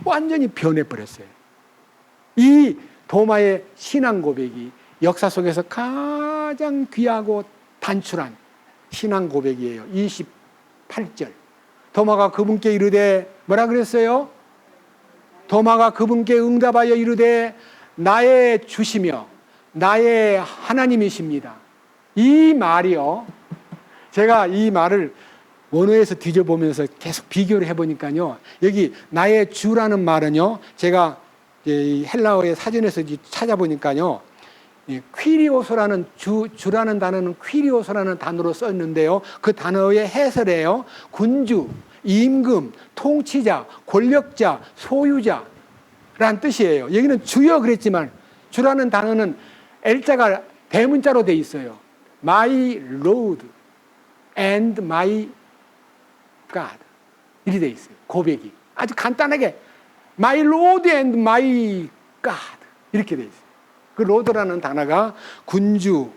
완전히 변해버렸어요. 이 도마의 신앙 고백이 역사 속에서 가장 귀하고 단출한 신앙 고백이에요. 28절. 도마가 그분께 이르되 뭐라 그랬어요? 도마가 그분께 응답하여 이르되 나의 주시며 나의 하나님이십니다. 이 말이요, 제가 이 말을 원어에서 뒤져보면서 계속 비교를 해보니까요, 여기 나의 주라는 말은요, 제가 헬라어의 사전에서 찾아보니까요, 퀴리오소라는 주라는 단어는 퀴리오소라는 단어로 썼는데요, 그 단어의 해설이에요. 군주, 임금, 통치자, 권력자, 소유자라는 뜻이에요. 여기는 주여 그랬지만 주라는 단어는 L자가 대문자로 돼 있어요. My Lord and my God 이렇게 돼 있어요. 고백이 아주 간단하게 My Lord and my God 이렇게 돼 있어요. 그 로드라는 단어가 군주,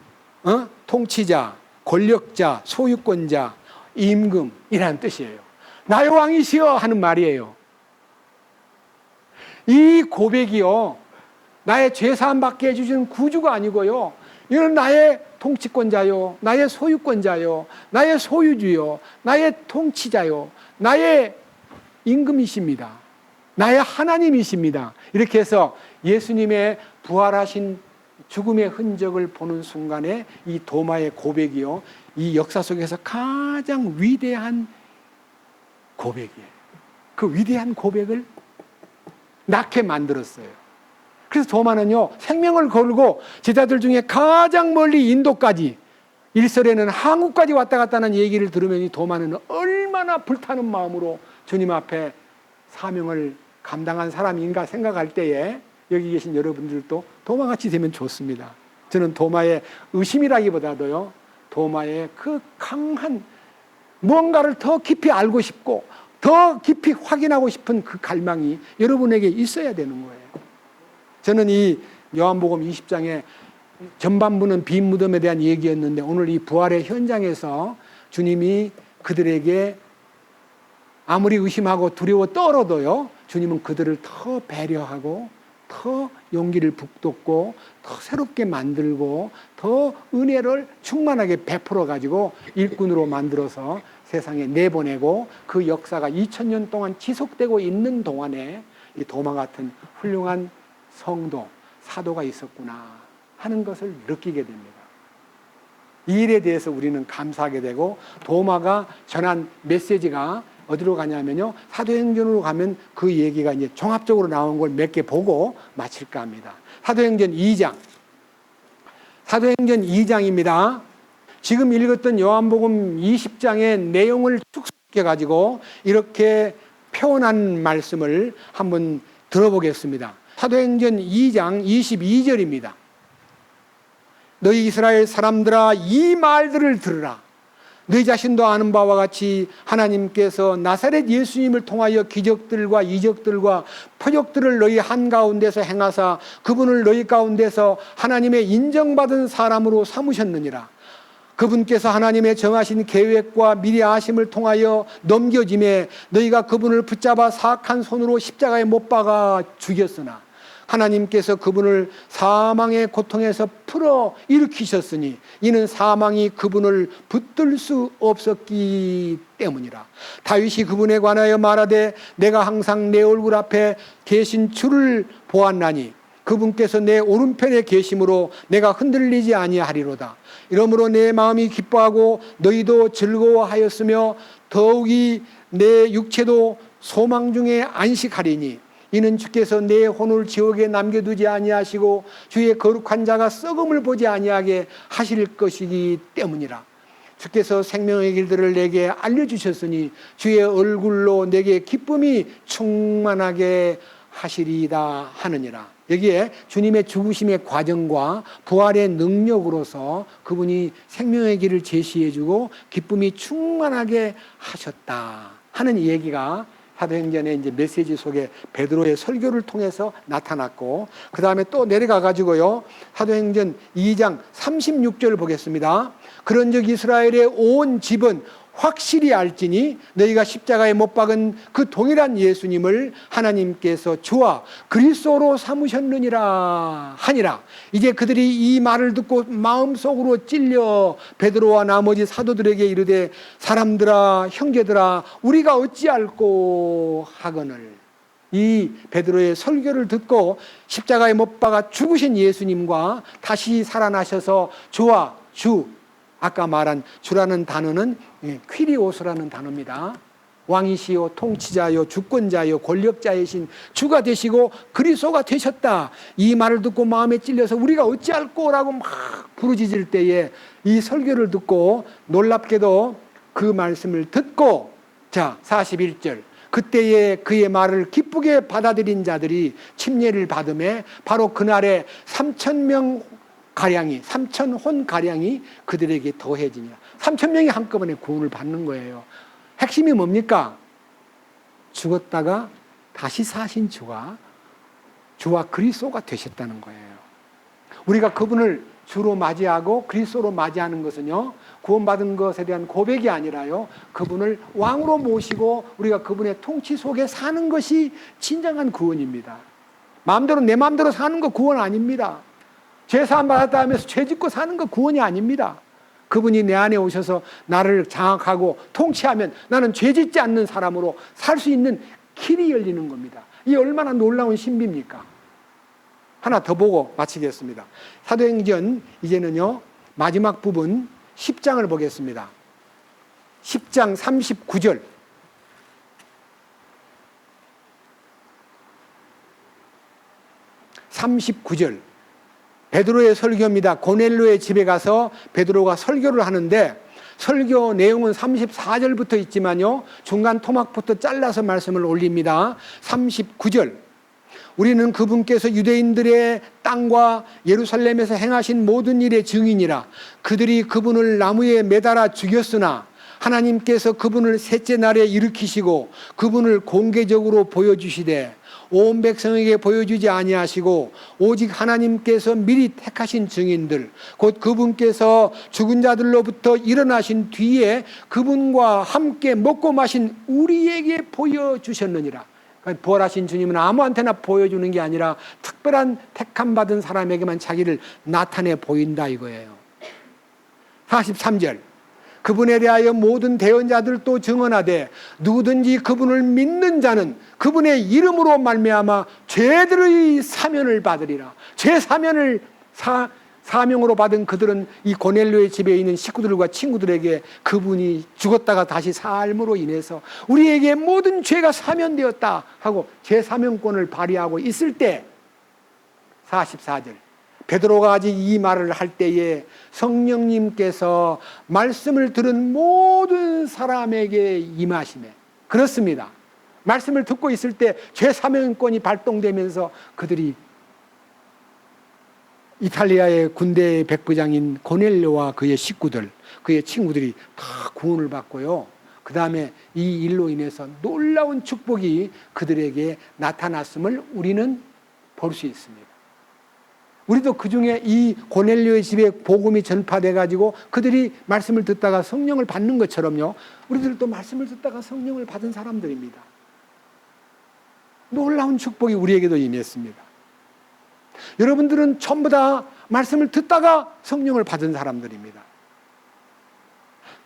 통치자, 권력자, 소유권자, 임금이라는 뜻이에요. 나의 왕이시여 하는 말이에요. 이 고백이요, 나의 죄사함 받게 해주시는 구주가 아니고요, 이건 나의 통치권자요, 나의 소유권자요, 나의 소유주요, 나의 통치자요, 나의 임금이십니다. 나의 하나님이십니다. 이렇게 해서 예수님의 부활하신 죽음의 흔적을 보는 순간에 이 도마의 고백이요, 이 역사 속에서 가장 위대한 고백이에요. 그 위대한 고백을 낳게 만들었어요. 그래서 도마는요, 생명을 걸고 제자들 중에 가장 멀리 인도까지 일설에는 한국까지 왔다 갔다 하는 얘기를 들으면 이 도마는 얼마나 불타는 마음으로 주님 앞에 사명을 감당한 사람인가 생각할 때에 여기 계신 여러분들도 도마같이 되면 좋습니다. 저는 도마의 의심이라기보다도요, 도마의 그 강한 무언가를 더 깊이 알고 싶고 더 깊이 확인하고 싶은 그 갈망이 여러분에게 있어야 되는 거예요. 저는 이 요한복음 20장의 전반부는 빈 무덤에 대한 얘기였는데 오늘 이 부활의 현장에서 주님이 그들에게 아무리 의심하고 두려워 떨어도요, 주님은 그들을 더 배려하고 더 용기를 북돋고 더 새롭게 만들고 더 은혜를 충만하게 베풀어 가지고 일꾼으로 만들어서 세상에 내보내고 그 역사가 2000년 동안 지속되고 있는 동안에 이 도마 같은 훌륭한 성도, 사도가 있었구나 하는 것을 느끼게 됩니다. 이 일에 대해서 우리는 감사하게 되고 도마가 전한 메시지가 어디로 가냐면요, 사도행전으로 가면 그 얘기가 이제 종합적으로 나온 걸 몇 개 보고 마칠까 합니다. 사도행전 2장. 사도행전 2장입니다. 지금 읽었던 요한복음 20장의 내용을 축소시켜 가지고 이렇게 표현한 말씀을 한번 들어보겠습니다. 사도행전 2장 22절입니다. 너희 이스라엘 사람들아 이 말들을 들으라. 너희 자신도 아는 바와 같이 하나님께서 나사렛 예수님을 통하여 기적들과 이적들과 표적들을 너희 한가운데서 행하사 그분을 너희 가운데서 하나님의 인정받은 사람으로 삼으셨느니라. 그분께서 하나님의 정하신 계획과 미리 아심을 통하여 넘겨짐에 너희가 그분을 붙잡아 사악한 손으로 십자가에 못 박아 죽였으나 하나님께서 그분을 사망의 고통에서 풀어 일으키셨으니 이는 사망이 그분을 붙들 수 없었기 때문이라. 다윗이 그분에 관하여 말하되 내가 항상 내 얼굴 앞에 계신 주를 보았나니 그분께서 내 오른편에 계심으로 내가 흔들리지 아니하리로다. 이러므로 내 마음이 기뻐하고 너희도 즐거워하였으며 더욱이 내 육체도 소망 중에 안식하리니 이는 주께서 내 혼을 지옥에 남겨두지 아니하시고 주의 거룩한 자가 썩음을 보지 아니하게 하실 것이기 때문이라. 주께서 생명의 길들을 내게 알려주셨으니 주의 얼굴로 내게 기쁨이 충만하게 하시리이다 하느니라. 여기에 주님의 죽으심의 과정과 부활의 능력으로서 그분이 생명의 길을 제시해주고 기쁨이 충만하게 하셨다 하는 얘기가 사도행전의 이제 메시지 속에 베드로의 설교를 통해서 나타났고, 그 다음에 또 내려가 가지고요, 사도행전 2장 36절을 보겠습니다. 그런즉 이스라엘의 온 집은 확실히 알지니 너희가 십자가에 못 박은 그 동일한 예수님을 하나님께서 주와 그리스도로 삼으셨느니라 하니라. 이제 그들이 이 말을 듣고 마음속으로 찔려 베드로와 나머지 사도들에게 이르되 사람들아 형제들아 우리가 어찌할꼬 하거늘. 이 베드로의 설교를 듣고 십자가에 못 박아 죽으신 예수님과 다시 살아나셔서 주와 주, 아까 말한 주라는 단어는 퀴리오스라는 단어입니다. 왕이시요 통치자요 주권자요 권력자이신 주가 되시고 그리스도가 되셨다. 이 말을 듣고 마음에 찔려서 우리가 어찌할꼬라고 막 부르짖을 때에 이 설교를 듣고 놀랍게도 그 말씀을 듣고, 자 41절, 그때에 그의 말을 기쁘게 받아들인 자들이 침례를 받음에 바로 그날에 3,000명 가량이 3,000혼 가량이 그들에게 더해지니라. 3,000명이 한꺼번에 구원을 받는 거예요. 핵심이 뭡니까? 죽었다가 다시 사신 주와 그리스도가 되셨다는 거예요. 우리가 그분을 주로 맞이하고 그리스도로 맞이하는 것은요, 구원받은 것에 대한 고백이 아니라요, 그분을 왕으로 모시고 우리가 그분의 통치 속에 사는 것이 진정한 구원입니다. 마음대로 내 마음대로 사는 거 구원 아닙니다. 죄사함 받았다 하면서 죄 짓고 사는 거 구원이 아닙니다. 그분이 내 안에 오셔서 나를 장악하고 통치하면 나는 죄 짓지 않는 사람으로 살 수 있는 길이 열리는 겁니다. 이 얼마나 놀라운 신비입니까? 하나 더 보고 마치겠습니다. 사도행전 이제는요, 마지막 부분 10장을 보겠습니다. 10장 39절. 39절. 베드로의 설교입니다. 고넬료의 집에 가서 베드로가 설교를 하는데 설교 내용은 34절부터 있지만요, 중간 토막부터 잘라서 말씀을 올립니다. 39절, 우리는 그분께서 유대인들의 땅과 예루살렘에서 행하신 모든 일의 증인이라. 그들이 그분을 나무에 매달아 죽였으나 하나님께서 그분을 셋째 날에 일으키시고 그분을 공개적으로 보여주시되 온 백성에게 보여주지 아니하시고 오직 하나님께서 미리 택하신 증인들 곧 그분께서 죽은 자들로부터 일어나신 뒤에 그분과 함께 먹고 마신 우리에게 보여주셨느니라. 부활하신 주님은 아무한테나 보여주는 게 아니라 특별한 택함 받은 사람에게만 자기를 나타내 보인다 이거예요. 43절, 그분에 대하여 모든 대언자들도 증언하되 누구든지 그분을 믿는 자는 그분의 이름으로 말미암아 죄들의 사면을 받으리라. 죄 사면을 사명으로 받은 그들은 이 고넬료의 집에 있는 식구들과 친구들에게 그분이 죽었다가 다시 삶으로 인해서 우리에게 모든 죄가 사면되었다 하고 죄 사면권을 발휘하고 있을 때, 44절, 베드로가 아직 이 말을 할 때에 성령님께서 말씀을 들은 모든 사람에게 임하시네. 그렇습니다. 말씀을 듣고 있을 때 죄 사면권이 발동되면서 그들이 이탈리아의 군대 백부장인 고넬료와 그의 식구들, 그의 친구들이 다 구원을 받고요, 그 다음에 이 일로 인해서 놀라운 축복이 그들에게 나타났음을 우리는 볼 수 있습니다. 우리도 그 중에 이 고넬료의 집에 복음이 전파돼 가지고 그들이 말씀을 듣다가 성령을 받는 것처럼요, 우리들도 말씀을 듣다가 성령을 받은 사람들입니다. 놀라운 축복이 우리에게도 임했습니다. 여러분들은 전부 다 말씀을 듣다가 성령을 받은 사람들입니다.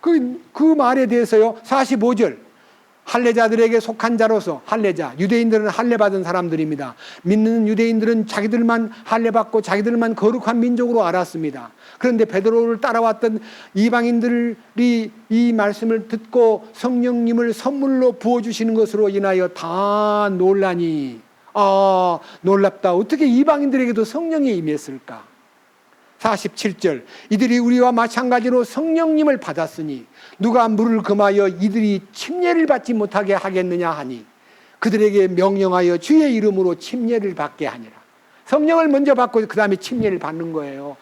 그 말에 대해서요, 45절, 할례자들에게 속한 자로서, 할례자, 유대인들은 할례받은 사람들입니다. 믿는 유대인들은 자기들만 할례받고 자기들만 거룩한 민족으로 알았습니다. 그런데 베드로를 따라왔던 이방인들이 이 말씀을 듣고 성령님을 선물로 부어주시는 것으로 인하여 다 놀라니, 놀랍다. 어떻게 이방인들에게도 성령이 임했을까? 47절, 이들이 우리와 마찬가지로 성령님을 받았으니 누가 물을 금하여 이들이 침례를 받지 못하게 하겠느냐 하니 그들에게 명령하여 주의 이름으로 침례를 받게 하니라. 성령을 먼저 받고 그 다음에 침례를 받는 거예요.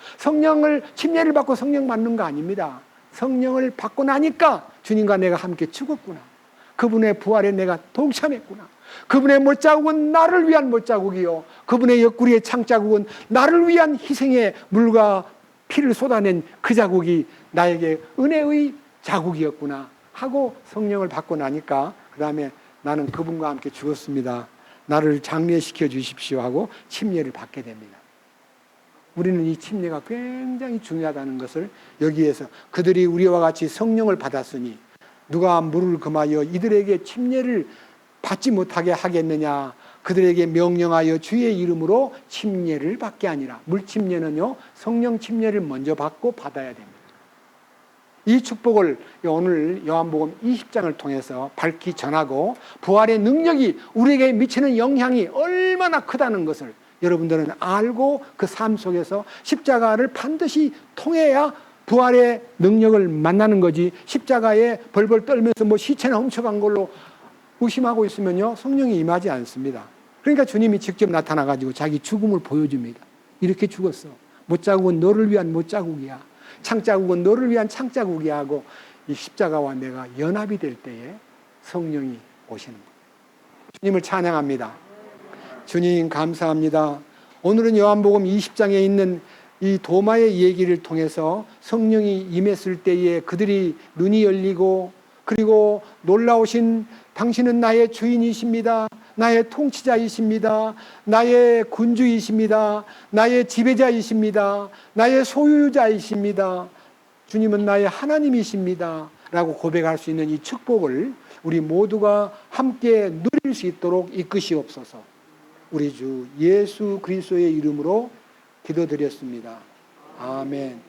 침례를 받고 성령 받는 거 아닙니다. 성령을 받고 나니까 주님과 내가 함께 죽었구나, 그분의 부활에 내가 동참했구나, 그분의 못자국은 나를 위한 못자국이요 그분의 옆구리의 창자국은 나를 위한 희생의 물과 피를 쏟아낸 그 자국이 나에게 은혜의 자국이었구나 하고 성령을 받고 나니까 그 다음에 나는 그분과 함께 죽었습니다, 나를 장례시켜 주십시오 하고 침례를 받게 됩니다. 우리는 이 침례가 굉장히 중요하다는 것을 여기에서, 그들이 우리와 같이 성령을 받았으니 누가 물을 금하여 이들에게 침례를 받지 못하게 하겠느냐, 그들에게 명령하여 주의 이름으로 침례를 받게 하니라. 물침례는요, 성령 침례를 먼저 받고 받아야 됩니다. 이 축복을 오늘 요한복음 20장을 통해서 밝히 전하고 부활의 능력이 우리에게 미치는 영향이 얼마나 크다는 것을 여러분들은 알고 그 삶 속에서 십자가를 반드시 통해야 부활의 능력을 만나는 거지, 십자가에 벌벌 떨면서 뭐 시체나 훔쳐간 걸로 의심하고 있으면요, 성령이 임하지 않습니다. 그러니까 주님이 직접 나타나가지고 자기 죽음을 보여줍니다. 이렇게 죽었어. 못자국은 너를 위한 못자국이야, 창자국은 너를 위한 창자국이야 하고 이 십자가와 내가 연합이 될 때에 성령이 오시는 거예요. 주님을 찬양합니다. 주님 감사합니다. 오늘은 요한복음 20장에 있는 이 도마의 얘기를 통해서 성령이 임했을 때에 그들이 눈이 열리고, 그리고 놀라우신 당신은 나의 주인이십니다, 나의 통치자이십니다, 나의 군주이십니다, 나의 지배자이십니다, 나의 소유자이십니다, 주님은 나의 하나님이십니다 라고 고백할 수 있는 이 축복을 우리 모두가 함께 누릴 수 있도록 이끄시옵소서. 우리 주 예수 그리스도의 이름으로 기도드렸습니다. 아멘.